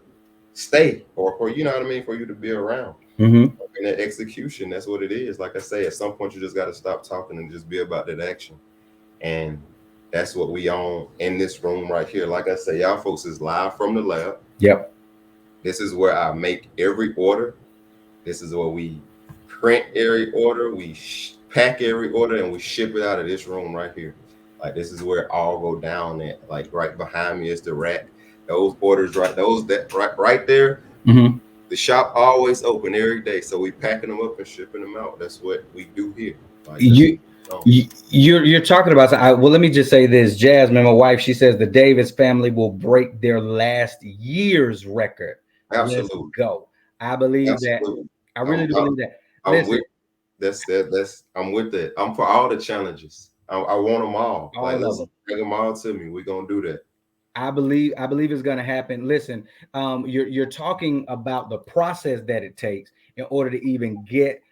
[SPEAKER 2] stay, or for, you know what I mean, for you to be around. And that execution, that's what it is. Like I say, at some point you just got to stop talking and just be about that action. And that's what we own in this room right here. Like I say, y'all folks is live from the lab.
[SPEAKER 1] Yep.
[SPEAKER 2] This is where I make every order. This is where we print every order. We pack every order, and we ship it out of this room right here. Like, this is where it all go down at. Like, right behind me is the rack. Those orders right there. The shop always open every day, so we packing them up and shipping them out. That's what we do here. Like,
[SPEAKER 1] you're talking about. Well, let me just say this, Jasmine, my wife. She says the Davis family will break their last year's record.
[SPEAKER 2] Absolutely.
[SPEAKER 1] Let's go. I believe that. I really do believe that. Listen,
[SPEAKER 2] I'm with that. I'm for all the challenges. I want them all. Like,
[SPEAKER 1] of
[SPEAKER 2] let's
[SPEAKER 1] them.
[SPEAKER 2] bring them all to me. We're gonna do that.
[SPEAKER 1] I believe it's going to happen. Listen, you're talking about the process that it takes in order to even get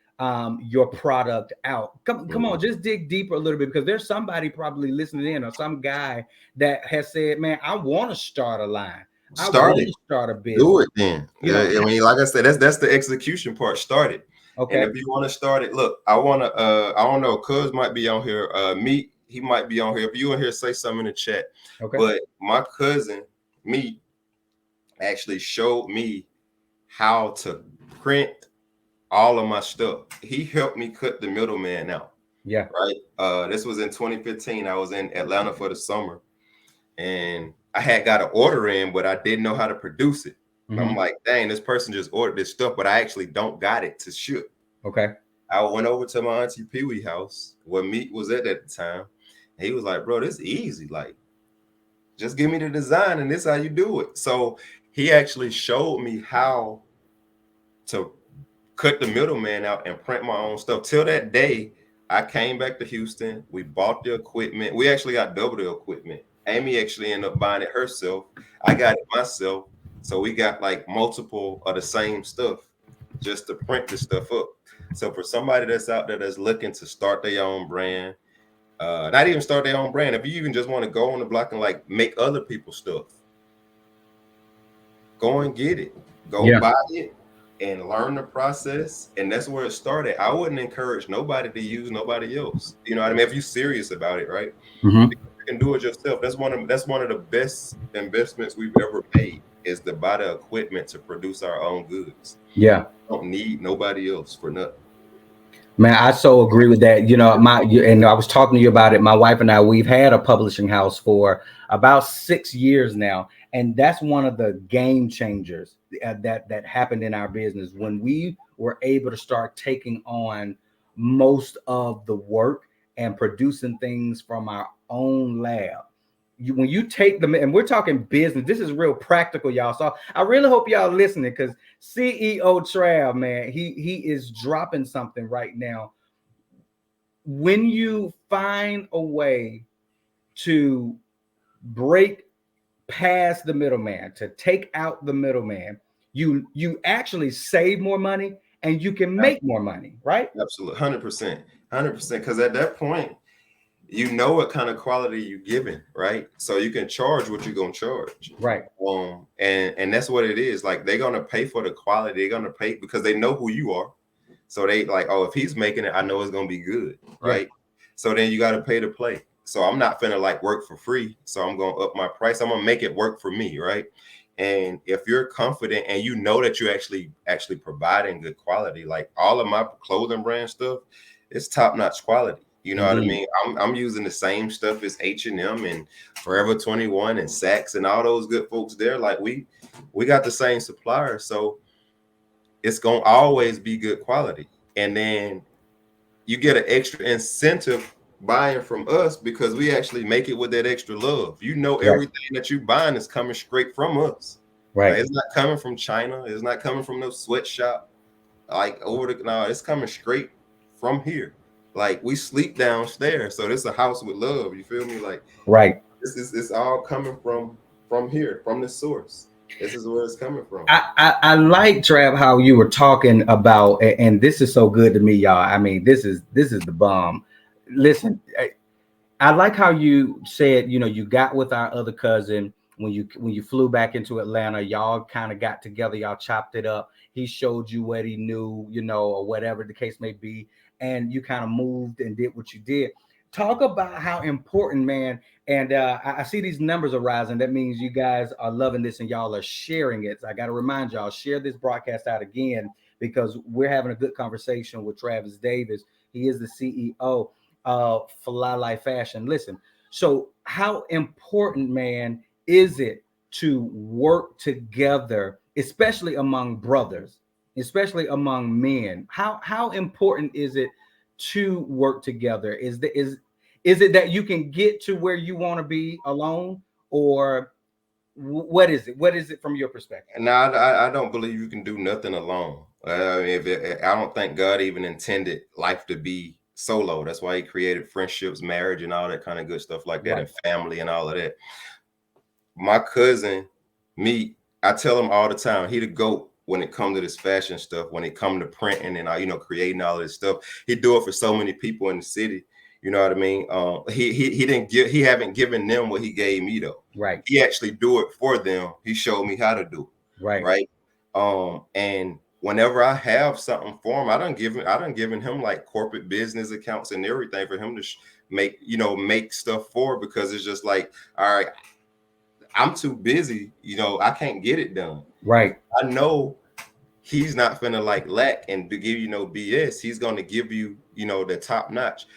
[SPEAKER 1] your product out. Come on, just dig deeper a little bit, because there's somebody probably listening in, or some guy that has said, "Man, I want to start a line. I want to start a business."
[SPEAKER 2] Do it then.
[SPEAKER 1] You know,
[SPEAKER 2] I mean, like I said, that's the execution part. Start it.
[SPEAKER 1] okay.
[SPEAKER 2] And if you want to start it, look, I don't know, Cuz might be on here. He might be on here. If you in here, say something in the chat.
[SPEAKER 1] Okay.
[SPEAKER 2] But my cousin, me, actually showed me how to print all of my stuff. He helped me cut the middleman out.
[SPEAKER 1] Yeah.
[SPEAKER 2] Right. This was in 2015. I was in Atlanta for the summer, and I had got an order in, but I didn't know how to produce it. And I'm like, dang, this person just ordered this stuff, but I actually don't got it to ship.
[SPEAKER 1] Okay.
[SPEAKER 2] I went over to my auntie Pee Wee house where Meat was at the time. And he was like, bro, this is easy. Like, just give me the design and this is how you do it. So he actually showed me how to cut the middleman out and print my own stuff. Till that day, I came back to Houston. We bought the equipment. We actually got double the equipment. Amy actually ended up buying it herself. I got it myself. So we got like multiple of the same stuff just to print the stuff up. So for somebody that's out there that's looking to start their own brand, not even start their own brand, if you even just want to go on the block and like make other people's stuff, go and get it. Go buy it and learn the process. And that's where it started. I wouldn't encourage nobody to use nobody else. You know what I mean? If you're serious about it, right? You can do it yourself. That's one of the best investments we've ever made, is to buy the equipment to produce our own goods.
[SPEAKER 1] Yeah.
[SPEAKER 2] Don't need nobody else for nothing.
[SPEAKER 1] Man, I so agree with that. And I was talking to you about it. My wife and I, we've had a publishing house for about 6 years now. And that's one of the game changers that happened in our business when we were able to start taking on most of the work and producing things from our own lab. When you take them, and we're talking business, this is real practical, y'all. So I really hope y'all listening, because CEO Trav, man, he is dropping something right now. When you find a way to break past the middleman, to take out the middleman, you actually save more money and you can make more money, right?
[SPEAKER 2] Absolutely, 100%, 100%. Because at that point, you know what kind of quality you're giving, right? So you can charge what you're gonna charge,
[SPEAKER 1] right?
[SPEAKER 2] And that's what it is. Like, they're gonna pay for the quality. They're gonna pay because they know who you are. So they like, oh, if he's making it, I know it's gonna be good, right? So then you got to pay to play. So I'm not finna like work for free. So I'm gonna up my price. I'm gonna make it work for me, right? And if you're confident and you know that you're actually providing good quality, like all of my clothing brand stuff, it's top-notch quality. You know what I mean? I'm using the same stuff as H&M and Forever 21 and Saks and all those good folks there. Like we got the same supplier, so it's gonna always be good quality. And then you get an extra incentive buying from us because we actually make it with that extra love. You know, everything that you buying is coming straight from us.
[SPEAKER 1] Right.
[SPEAKER 2] Like, it's not coming from China. It's not coming from no sweatshop. Like it's coming straight from here. Like, we sleep downstairs, so this is a house with love. You feel me? Like,
[SPEAKER 1] right.
[SPEAKER 2] It's all coming from here, from the source. This is where it's coming from.
[SPEAKER 1] I like, Trav, how you were talking about, and this is so good to me, y'all. I mean, this is the bomb. Listen, I like how you said, you got with our other cousin when you flew back into Atlanta. Y'all kind of got together, y'all chopped it up. He showed you what he knew, or whatever the case may be, and you kind of moved and did what you did. Talk about how important, man. And I see these numbers are rising. That means you guys are loving this and y'all are sharing it. So I got to remind y'all, share this broadcast out again, because we're having a good conversation with Travis Davis. He is the CEO of Flyfe Fashion. Listen, so how important, man, is it to work together, especially among brothers, especially among men? How important is it to work together? Is it that you can get to where you want to be alone, or what is it? What is it from your perspective?
[SPEAKER 2] No, I don't believe you can do nothing alone. I don't think God even intended life to be solo. That's why he created friendships, marriage, and all that kind of good stuff like that, and family and all of that. My cousin, I tell him all the time, he the GOAT when it comes to this fashion stuff, when it comes to printing and creating all this stuff. He do it for so many people in the city. You know what I mean? He haven't given them what he gave me though.
[SPEAKER 1] Right.
[SPEAKER 2] He actually do it for them. He showed me how to do it.
[SPEAKER 1] Right.
[SPEAKER 2] And whenever I have something for him, I done given him like corporate business accounts and everything for him to make stuff for, because it's just like, all right, I'm too busy, I can't get it done.
[SPEAKER 1] Right.
[SPEAKER 2] I know he's not finna like lack and to give you no BS. He's gonna give you, the top notch.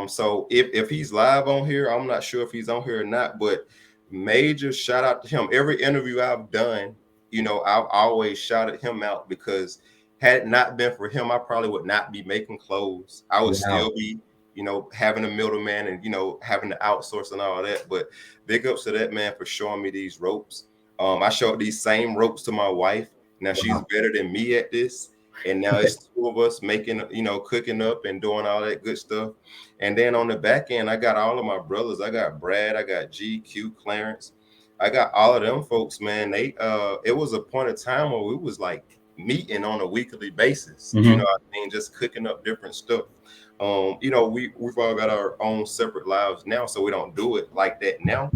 [SPEAKER 2] So if he's live on here, I'm not sure if he's on here or not, but major shout out to him. Every interview I've done, I always shouted him out because had it not been for him, I probably would not be making clothes. I would
[SPEAKER 1] Wow.
[SPEAKER 2] still be, having a middleman and, having to outsource and all that. But big ups to that man for showing me these ropes. I showed these same ropes to my wife. Now she's
[SPEAKER 1] Wow.
[SPEAKER 2] better than me at this. And now it's two of us making, cooking up and doing all that good stuff. And then on the back end, I got all of my brothers. I got Brad, I got GQ, Clarence. I got all of them folks, man. It was a point of time where we was like meeting on a weekly basis. You know what I mean? Just cooking up different stuff. We've all got our own separate lives now, so we don't do it like that now.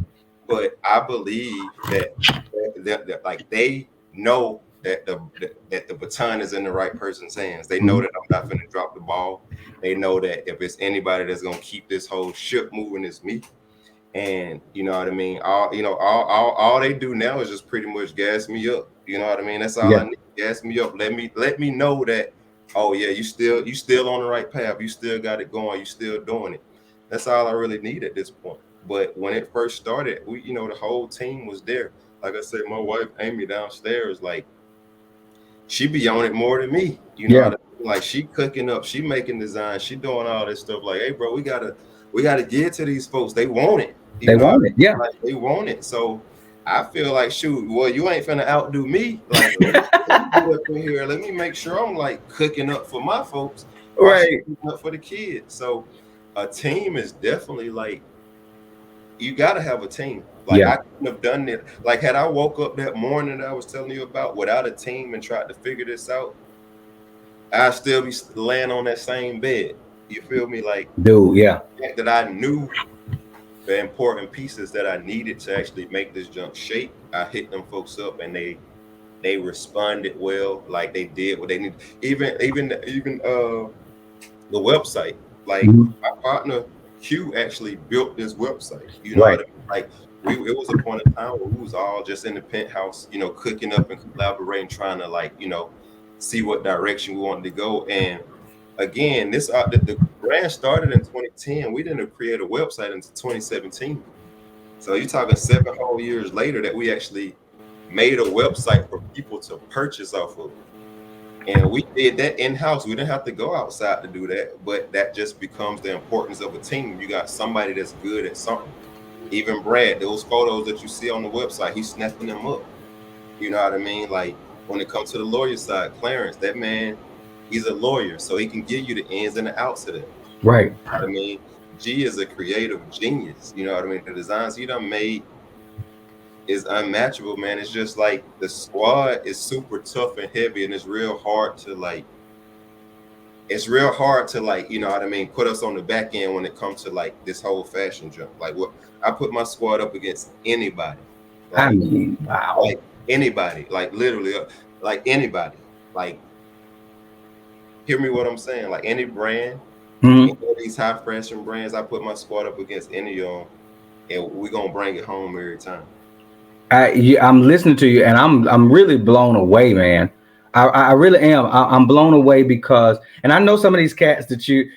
[SPEAKER 2] But I believe that like they know that the baton is in the right person's hands. They know that I'm not going to drop the ball. They know that if it's anybody that's going to keep this whole ship moving, it's me. And you know what I mean? All they do now is just pretty much gas me up. You know what I mean? That's all I need. Gas me up. Let me know that, oh yeah, you still on the right path. You still got it going. You still doing it. That's all I really need at this point. But when it first started, the whole team was there. Like I said, my wife Amy downstairs, like she be on it more than me. You know what I mean? Like she cooking up, she making designs, she doing all this stuff. Like, hey bro, we gotta get to these folks. They want it.
[SPEAKER 1] They want it. Yeah.
[SPEAKER 2] Like they want it. So I feel like, shoot, well, you ain't finna outdo me. Like, let me get up in here. Let me make sure I'm like cooking up for my folks,
[SPEAKER 1] Right.
[SPEAKER 2] cooking up for the kids. So a team is definitely like, you gotta have a team. Like I couldn't have done it. Like had I woke up that morning that I was telling you about without a team and tried to figure this out, I'd still be laying on that same bed. You feel me? Like,
[SPEAKER 1] dude, yeah.
[SPEAKER 2] That I knew the important pieces that I needed to actually make this junk shake. I hit them folks up and they responded well. Like they did what they needed. Even the website. Like my partner Q actually built this website. You know what I mean? Like it was a point of time where we was all just in the penthouse, cooking up and collaborating, trying to like, see what direction we wanted to go. And again, the brand started in 2010. We didn't create a website until 2017. So you're talking 7 whole years later that we actually made a website for people to purchase off of. And we did that in-house. We didn't have to go outside to do that, but that just becomes the importance of a team. You got somebody that's good at something. Even Brad, those photos that you see on the website, he's snapping them up. You know what I mean? Like when it comes to the lawyer side, Clarence, that man, he's a lawyer, so he can give you the ins and the outs of that.
[SPEAKER 1] Right.
[SPEAKER 2] You know what I mean? G is a creative genius. You know what I mean? The designs he done made is unmatchable, man. It's just like the squad is super tough and heavy, and it's real hard to you know what I mean, put us on the back end when it comes to like this whole fashion jump. Like what I put my squad up against anybody. Like,
[SPEAKER 1] I mean, wow.
[SPEAKER 2] Like anybody, like literally, like anybody. Like, hear me what I'm saying? Like any brand, any of these high fashion brands, I put my squad up against any of them, and we're gonna bring it home every time.
[SPEAKER 1] I'm listening to you, and I'm really blown away, man. I really am. I'm blown away because, and I know some of these cats that you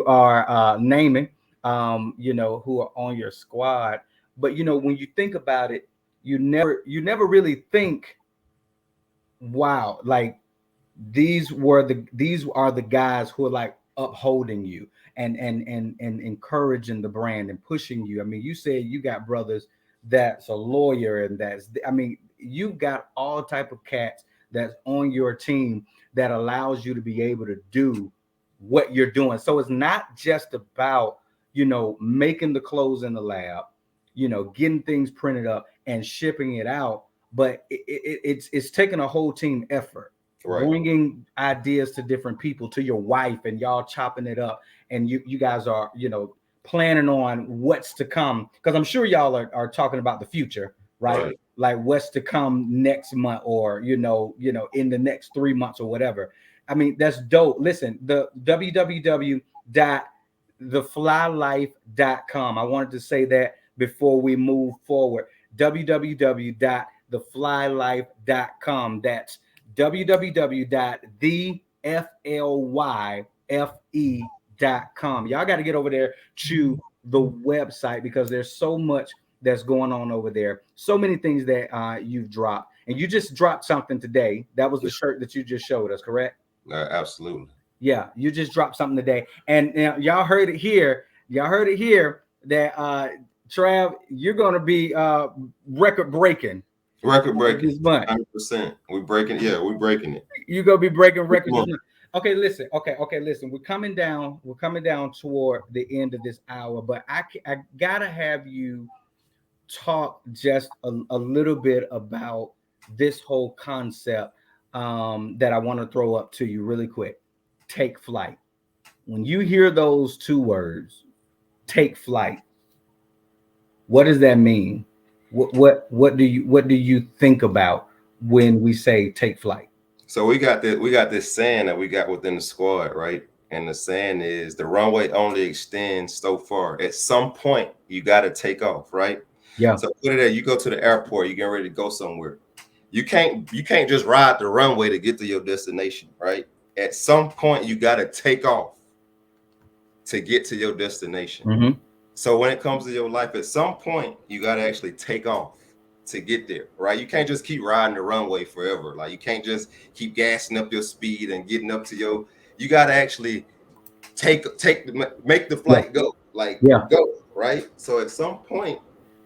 [SPEAKER 1] are naming, who are on your squad. But when you think about it, you never really think, wow, like these are the guys who are like upholding you and encouraging the brand and pushing you. I mean, you said you got brothers that's a lawyer, and you've got all type of cats that's on your team that allows you to be able to do what you're doing. So it's not just about making the clothes in the lab, getting things printed up and shipping it out, but it's taking a whole team effort. Right. Bringing ideas to different people, to your wife, and y'all chopping it up, and you guys are planning on what's to come, because I'm sure y'all are talking about the future, right? Like what's to come next month, or in the next 3 months or whatever. I mean, that's dope. Listen, the www.theflylife.com. I wanted to say that before we move forward. www.theflylife.com. That's www.theflyfe.com. Y'all got to get over there to the website, because there's so much that's going on over there. So many things that you've dropped. And you just dropped something today. That was the shirt that you just showed us, correct?
[SPEAKER 2] Absolutely.
[SPEAKER 1] Yeah, you just dropped something today. And y'all heard it here. Y'all heard it here that Trav, you're gonna be record breaking.
[SPEAKER 2] Record breaking.
[SPEAKER 1] This month.
[SPEAKER 2] 100%. We're breaking. Yeah, we're breaking it.
[SPEAKER 1] You're gonna be breaking records this month. Okay, listen. Okay, listen. We're coming down toward the end of this hour, but I gotta have you talk just a little bit about this whole concept that I want to throw up to you really quick. Take flight. When you hear those two words, take flight, what does that mean? What do you think about when we say take flight?
[SPEAKER 2] So we got this saying that we got within the squad, right? And the saying is the runway only extends so far. At some point, you got to take off, right?
[SPEAKER 1] Yeah.
[SPEAKER 2] So put it there. You go to the airport. You get ready to go somewhere. You can't just ride the runway to get to your destination, right? At some point, you got to take off to get to your destination.
[SPEAKER 1] Mm-hmm.
[SPEAKER 2] So when it comes to your life, at some point, you got to actually take off to get there, right? You can't just keep riding the runway forever. Like you can't just keep gassing up your speed and getting up to you got to actually make the flight go, go, right? So at some point,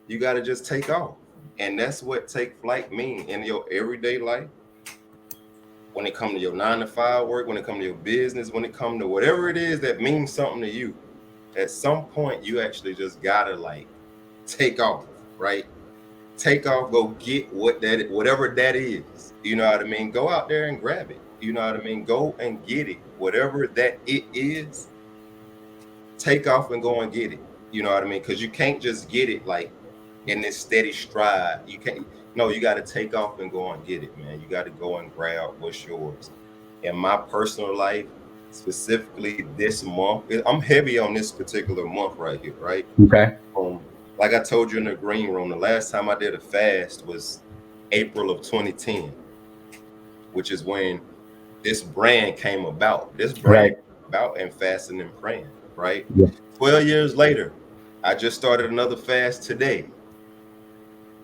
[SPEAKER 2] you got to just take off. And that's what take flight mean in your everyday life. When it comes to your 9-to-5 work, when it comes to your business, when it comes to whatever it is that means something to you, at some point you actually just gotta like take off, right? Take off, go get whatever that is. You know what I mean? Go out there and grab it. You know what I mean? Go and get it. Whatever that it is, take off and go and get it. You know what I mean? Because you can't just get it like in this steady stride. You can't. No, you got to take off and go and get it, man. You got to go and grab what's yours. In my personal life, specifically this month, I'm heavy on this particular month right here, right?
[SPEAKER 1] Okay.
[SPEAKER 2] Like I told you in the green room, the last time I did a fast was April of 2010, which is when this brand came about. This brand came about and fasting and praying, right?
[SPEAKER 1] Yeah.
[SPEAKER 2] 12 years later, I just started another fast today.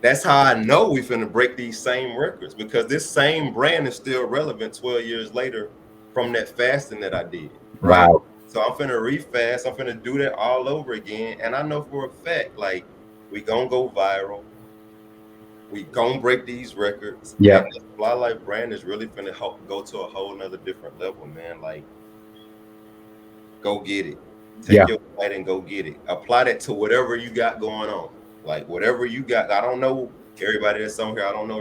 [SPEAKER 2] That's how I know we finna break these same records, because this same brand is still relevant 12 years later from that fasting that I did. Right?
[SPEAKER 1] Wow.
[SPEAKER 2] So I'm finna refast. I'm finna do that all over again. And I know for a fact, like, we gonna go viral. We gonna break these records.
[SPEAKER 1] Yeah.
[SPEAKER 2] And the Flyfe brand is really finna go to a whole nother different level, man. Like, go get it. Take your flight and go get it. Apply that to whatever you got going on. Like whatever you got. I don't know everybody that's on here. I don't know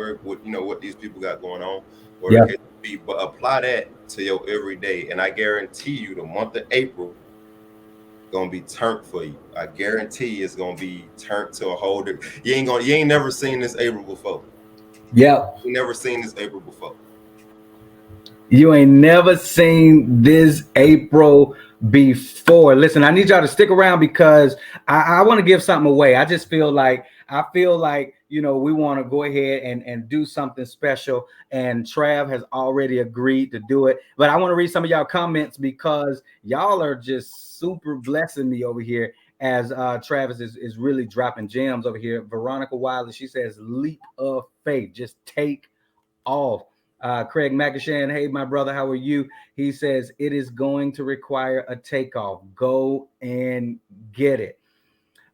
[SPEAKER 2] what these people got going on, or it could be, but apply that to your everyday. And I guarantee you, the month of April gonna be turned for you. I guarantee it's gonna be turned to a whole different. You ain't never seen this April before.
[SPEAKER 1] Yeah.
[SPEAKER 2] You never seen this April before.
[SPEAKER 1] You ain't never seen this April before. Listen, I need y'all to stick around because I want to give something away. I feel like, you know, we want to go ahead and do something special. And Trav has already agreed to do it. But I want to read some of y'all comments because y'all are just super blessing me over here as Travis is really dropping gems over here. Veronica Wiley, she says, leap of faith. Just take off. Craig McIshan, hey, my brother, how are you? He says, it is going to require a takeoff. Go and get it.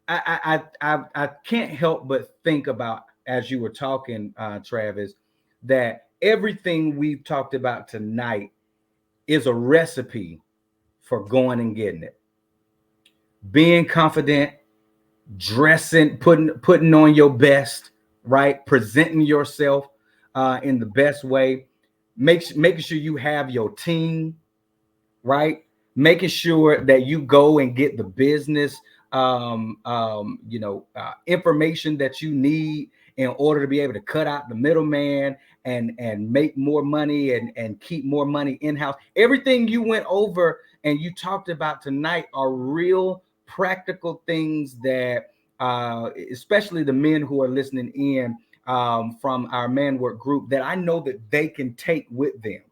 [SPEAKER 1] I can't help but think about, as you were talking, Travis, that everything we've talked about tonight is a recipe for going and getting it. Being confident, dressing, putting on your best, right? Presenting yourself in the best way, making sure you have your team, right? Making sure that you go and get the business, information that you need in order to be able to cut out the middleman and make more money and keep more money in-house. Everything you went over and you talked about tonight are real practical things that, especially the men who are listening in, from our man work group, that I know that they can take with them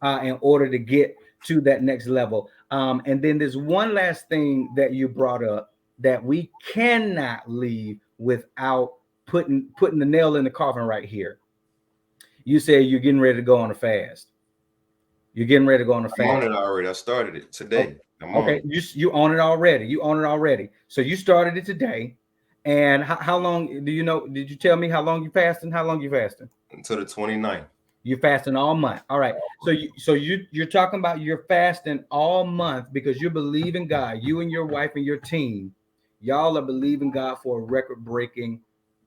[SPEAKER 1] in order to get to that next level. And then there's one last thing that you brought up that we cannot leave without putting the nail in the coffin right here. You said you're getting ready to go on a fast. You're getting ready to go on a
[SPEAKER 2] I'm on
[SPEAKER 1] fast.
[SPEAKER 2] it already. I started it
[SPEAKER 1] Oh,
[SPEAKER 2] today. I'm on
[SPEAKER 1] okay,
[SPEAKER 2] it
[SPEAKER 1] you own it already. You own it already. So you started it today. And how long do you know? Did you tell me how long you fasting? How long you fasting?
[SPEAKER 2] until the 29th.
[SPEAKER 1] You're fasting all month. All right. So you're talking about you're fasting all month because you're believing God. You and your wife and your team, y'all are believing God for a record-breaking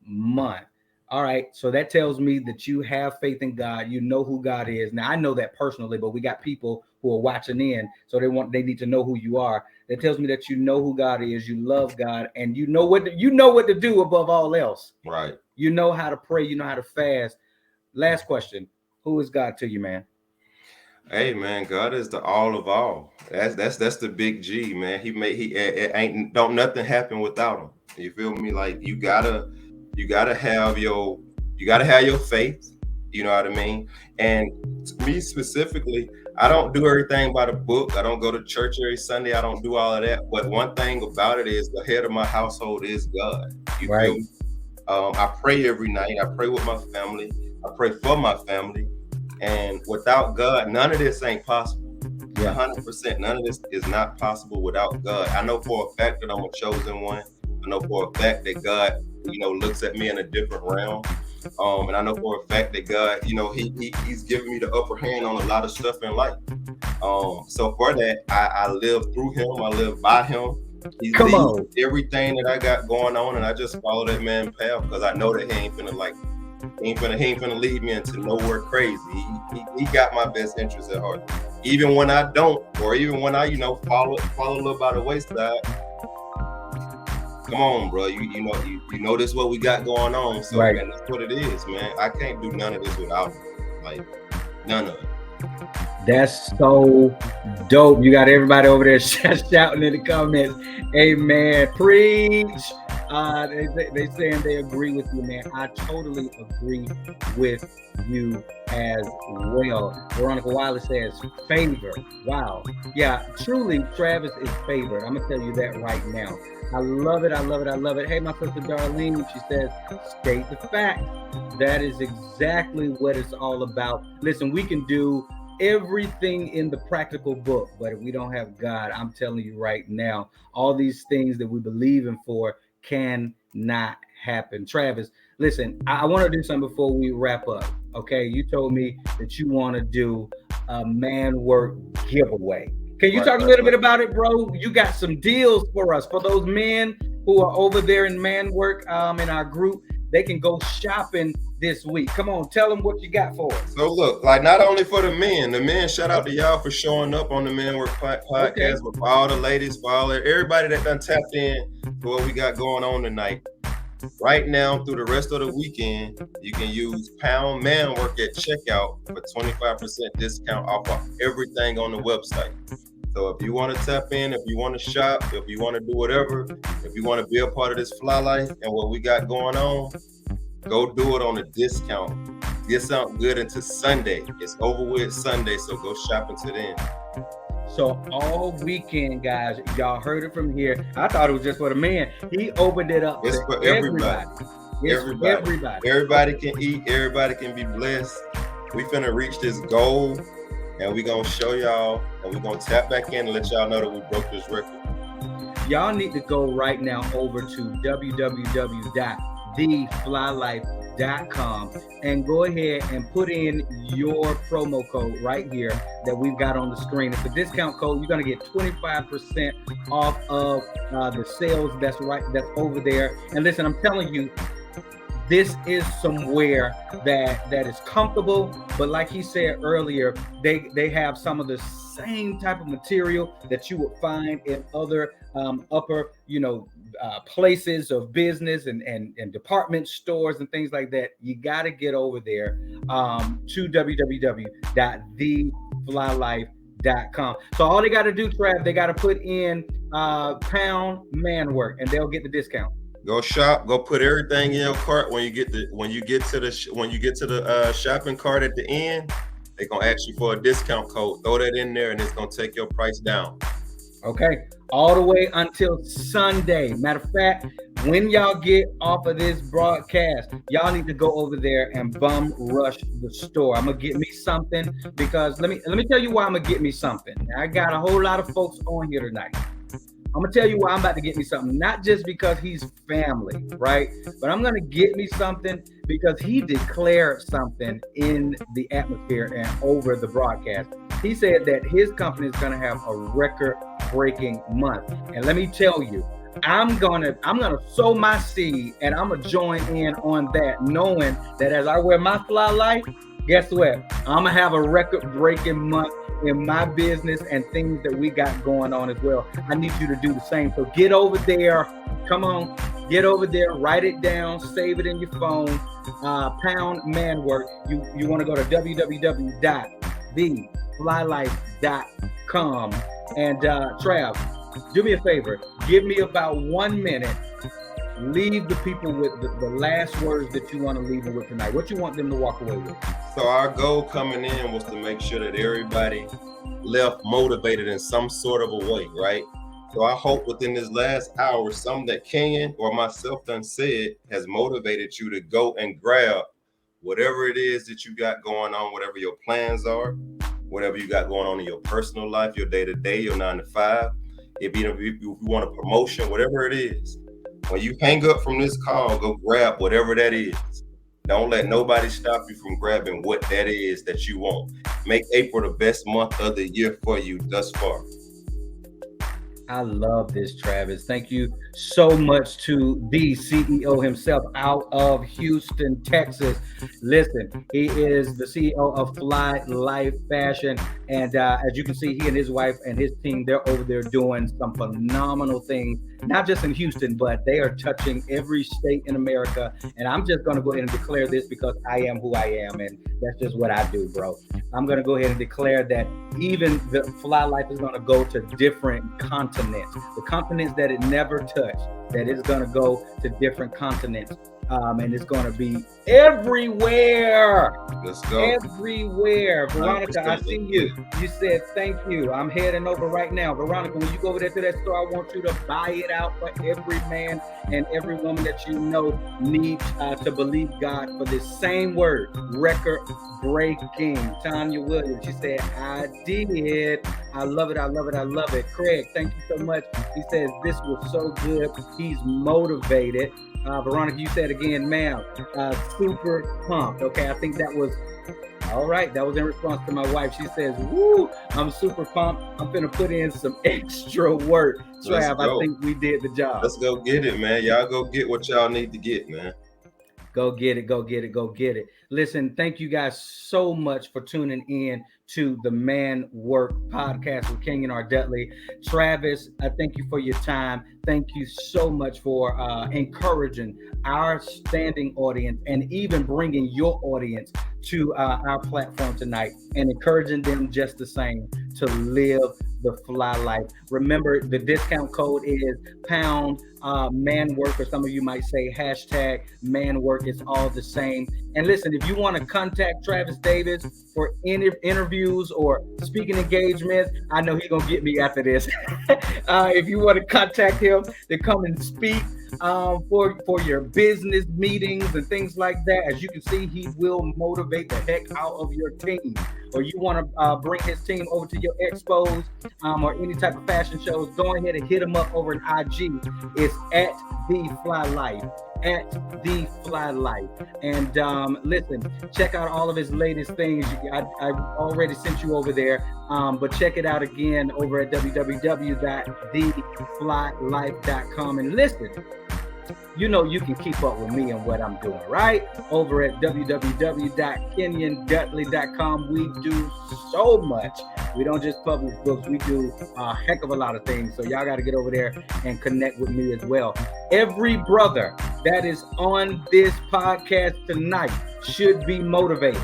[SPEAKER 1] month. All right. So that tells me that you have faith in God. You know who God is. Now I know that personally, but we got people who are watching in, so they need to know who you are. That tells me that you know who God is. You love God, and you know what to do above all else.
[SPEAKER 2] Right.
[SPEAKER 1] You know how to pray. You know how to fast. Last question. Who is God to you, man?
[SPEAKER 2] Hey man, God is the all of all. That's the big G, man. He it ain't don't nothing happen without him. You feel me? Like you gotta have your faith. You know what I mean? And to me specifically, I don't do everything by the book. I don't go to church every Sunday. I don't do all of that. But one thing about it is the head of my household is God. You feel
[SPEAKER 1] Right.
[SPEAKER 2] me? I pray every night. I pray with my family. I pray for my family. And without God, none of this ain't possible.
[SPEAKER 1] Yeah.
[SPEAKER 2] 100%. None of this is not possible without God. I know for a fact that I'm a chosen one. I know for a fact that God, looks at me in a different realm. And I know for a fact that God, he's giving me the upper hand on a lot of stuff in life. So for that, I live through him. I live by him. He
[SPEAKER 1] Come
[SPEAKER 2] leads
[SPEAKER 1] on.
[SPEAKER 2] everything that I got going on, and I just follow that man path because I know that he ain't finna lead me into nowhere crazy. He got my best interests at heart. Even when I don't, or even when I, follow a little by the wayside. Come on, bro. You know this what we got going on. So
[SPEAKER 1] Right.
[SPEAKER 2] man, that's what it is, man. I can't do none of this without him. Like none of it.
[SPEAKER 1] That's so dope. You got everybody over there shouting in the comments. Amen. Preach. They saying they agree with you, man. I totally agree with you as well. Veronica Wiley says favor. Wow. Yeah, truly, Travis is favored. I'm gonna tell you that right now. I love it. I love it. I love it. Hey, my sister Darlene, she says, state the fact. That is exactly what it's all about. Listen, we can do everything in the practical book, but if we don't have God, I'm telling you right now, all these things that we believe in for cannot happen. Travis, listen, I want to do something before we wrap up. Okay, you told me that you want to do a man work giveaway. Can you talk a little bit about it, bro? You got some deals for us for those men who are over there in man work in our group. They can go shopping this week. Come on, tell them what you got for us.
[SPEAKER 2] So look, like not only for the men, shout out to y'all for showing up on the Men Work podcast,
[SPEAKER 1] Okay.
[SPEAKER 2] but for all the ladies, for everybody that done tapped in to what we got going on tonight. Right now, through the rest of the weekend, you can use Pound Man Work at checkout for 25% discount off of everything on the website. So if you want to tap in, if you want to shop, if you want to do whatever, if you want to be a part of this fly life and what we got going on, go do it on a discount. Get something good into Sunday. It's over with Sunday, so go shop until then.
[SPEAKER 1] So all weekend, guys, y'all heard it from here. I thought it was just for the men. He opened it up
[SPEAKER 2] It's for everybody. Everybody can eat. Everybody can be blessed. We finna reach this goal, and we gonna show y'all, and we gonna tap back in and let y'all know that we broke this record.
[SPEAKER 1] Y'all need to go right now over to www.theflylife.com and go ahead and put in your promo code right here that we've got on the screen. It's a discount code. You're going to get 25% off of the sales that's over there. And listen, I'm telling you, this is somewhere that is comfortable, but like he said earlier, they have some of the same type of material that you would find in other upper places of business and department stores and things like that. You got to get over there to www.theflylife.com. So all they got to do, Trav, they got to put in Pound Man Work and they'll get the discount.
[SPEAKER 2] Go shop. Go put everything in your cart. When you get to the shopping cart at the end, they're gonna ask you for a discount code. Throw that in there, and it's gonna take your price down.
[SPEAKER 1] Okay, all the way until Sunday. Matter of fact, When y'all get off of this broadcast, y'all need to go over there and bum rush the store. I'm gonna get me something because let me tell you why I'm gonna get me something. I got a whole lot of folks on here tonight. I'm gonna tell you why I'm about to get me something, not just because he's family, right? But I'm gonna get me something because he declared something in the atmosphere and over the broadcast. He said that his company is gonna have a record-breaking month. And let me tell you, I'm gonna sow my seed and I'm gonna join in on that, knowing that as I wear my Fly Life, guess what? I'm gonna have a record-breaking month in my business and things that we got going on as well. I need you to do the same. So get over there. Come on, get over there, write it down, save it in your phone. Pound man work. You want to go to www.theflylife.com. And Trav, do me a favor. Give me about 1 minute. Leave the people with the last words that you want to leave them with tonight. What you want them to walk away with?
[SPEAKER 2] So our goal coming in was to make sure that everybody left motivated in some sort of a way, right? So I hope within this last hour, something that Kenyon or myself done said has motivated you to go and grab whatever it is that you got going on, whatever your plans are, whatever you got going on in your personal life, your day-to-day, your 9 to 5. If you want a promotion, whatever it is, when you hang up from this call, go grab whatever that is. Don't let nobody stop you from grabbing what that is that you want. Make April the best month of the year for you thus far.
[SPEAKER 1] I love this, Travis. Thank you so much to the CEO himself out of Houston, Texas. Listen, he is the CEO of Flyfe Fashion. And as you can see, he and his wife and his team, they're over there doing some phenomenal things, not just in Houston, but they are touching every state in America. And I'm just going to go ahead and declare this because I am who I am. And that's just what I do, bro. I'm going to go ahead and declare that even the Fly Life is going to go to different continents, the continents that it never touched, that it's going to go to different continents. And it's going to be everywhere.
[SPEAKER 2] Let's go.
[SPEAKER 1] Everywhere. Veronica, I see you. You said thank you. I'm heading over right now. Veronica, when you go over there to that store, I want you to buy it out for every man and every woman that you know needs to believe God for this same word, record breaking. Tanya Williams, she said, I did. I love it. I love it. I love it. Craig, thank you so much. He says, this was so good. He's motivated. Veronica, you said again, ma'am, super pumped. Okay, I think that was all right. That was in response to my wife. She says, woo, I'm super pumped. I'm going to put in some extra work. Trav, I think we did the job.
[SPEAKER 2] Let's go get it, man. Y'all go get what y'all need to get, man.
[SPEAKER 1] Go get it. Go get it. Go get it. Listen, thank you guys so much for tuning in to the Man Work podcast with Kenyon R. Dudley. Travis, I thank you for your time. Thank you so much for encouraging our standing audience and even bringing your audience to our platform tonight and encouraging them just the same to live the Fly Life. Remember, the discount code is pound man work, or some of you might say hashtag man work. It's all the same. And listen, if you want to contact Travis Davis for any interviews or speaking engagements, I know he's gonna get me after this. If you want to contact him to come and speak for your business meetings and things like that, as you can see, he will motivate the heck out of your team. Or you want to bring his team over to your expos or any type of fashion shows, go ahead and hit him up over in IG. It's at The Fly Life. At The Fly Life. And listen, check out all of his latest things. I already sent you over there, but check it out again over at www.theflylife.com. And listen, you know you can keep up with me and what I'm doing, right? Over at www.kenyondudley.com. We do so much. We don't just publish books. We do a heck of a lot of things. So y'all got to get over there and connect with me as well. Every brother that is on this podcast tonight should be motivated.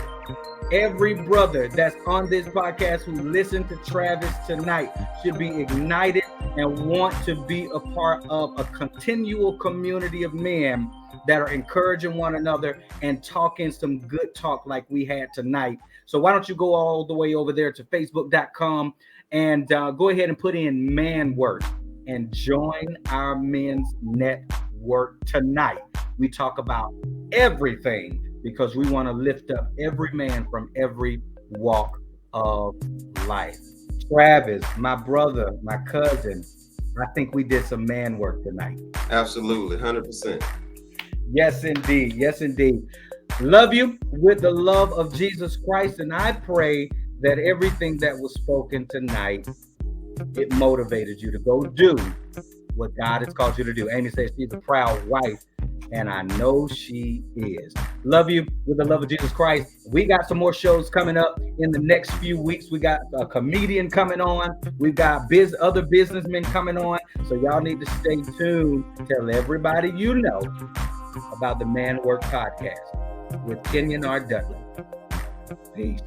[SPEAKER 1] Every brother that's on this podcast who listened to Travis tonight should be ignited and want to be a part of a continual community of men that are encouraging one another and talking some good talk like we had tonight. So why don't you go all the way over there to facebook.com and go ahead and put in Man Work and join our men's network. work. Tonight, we talk about everything because we want to lift up every man from every walk of life. Travis, my brother, my cousin, I think we did some man work tonight.
[SPEAKER 2] Absolutely, 100%.
[SPEAKER 1] Yes, indeed. Yes, indeed. Love you with the love of Jesus Christ. And I pray that everything that was spoken tonight, it motivated you to go do what God has called you to do. Amy says she's a proud wife, and I know she is. Love you with the love of Jesus Christ. We got some more shows coming up in the next few weeks. We got a comedian coming on. We've got other businessmen coming on. So y'all need to stay tuned. Tell everybody you know about the Man Work Podcast with Kenyon or Dudley. Peace.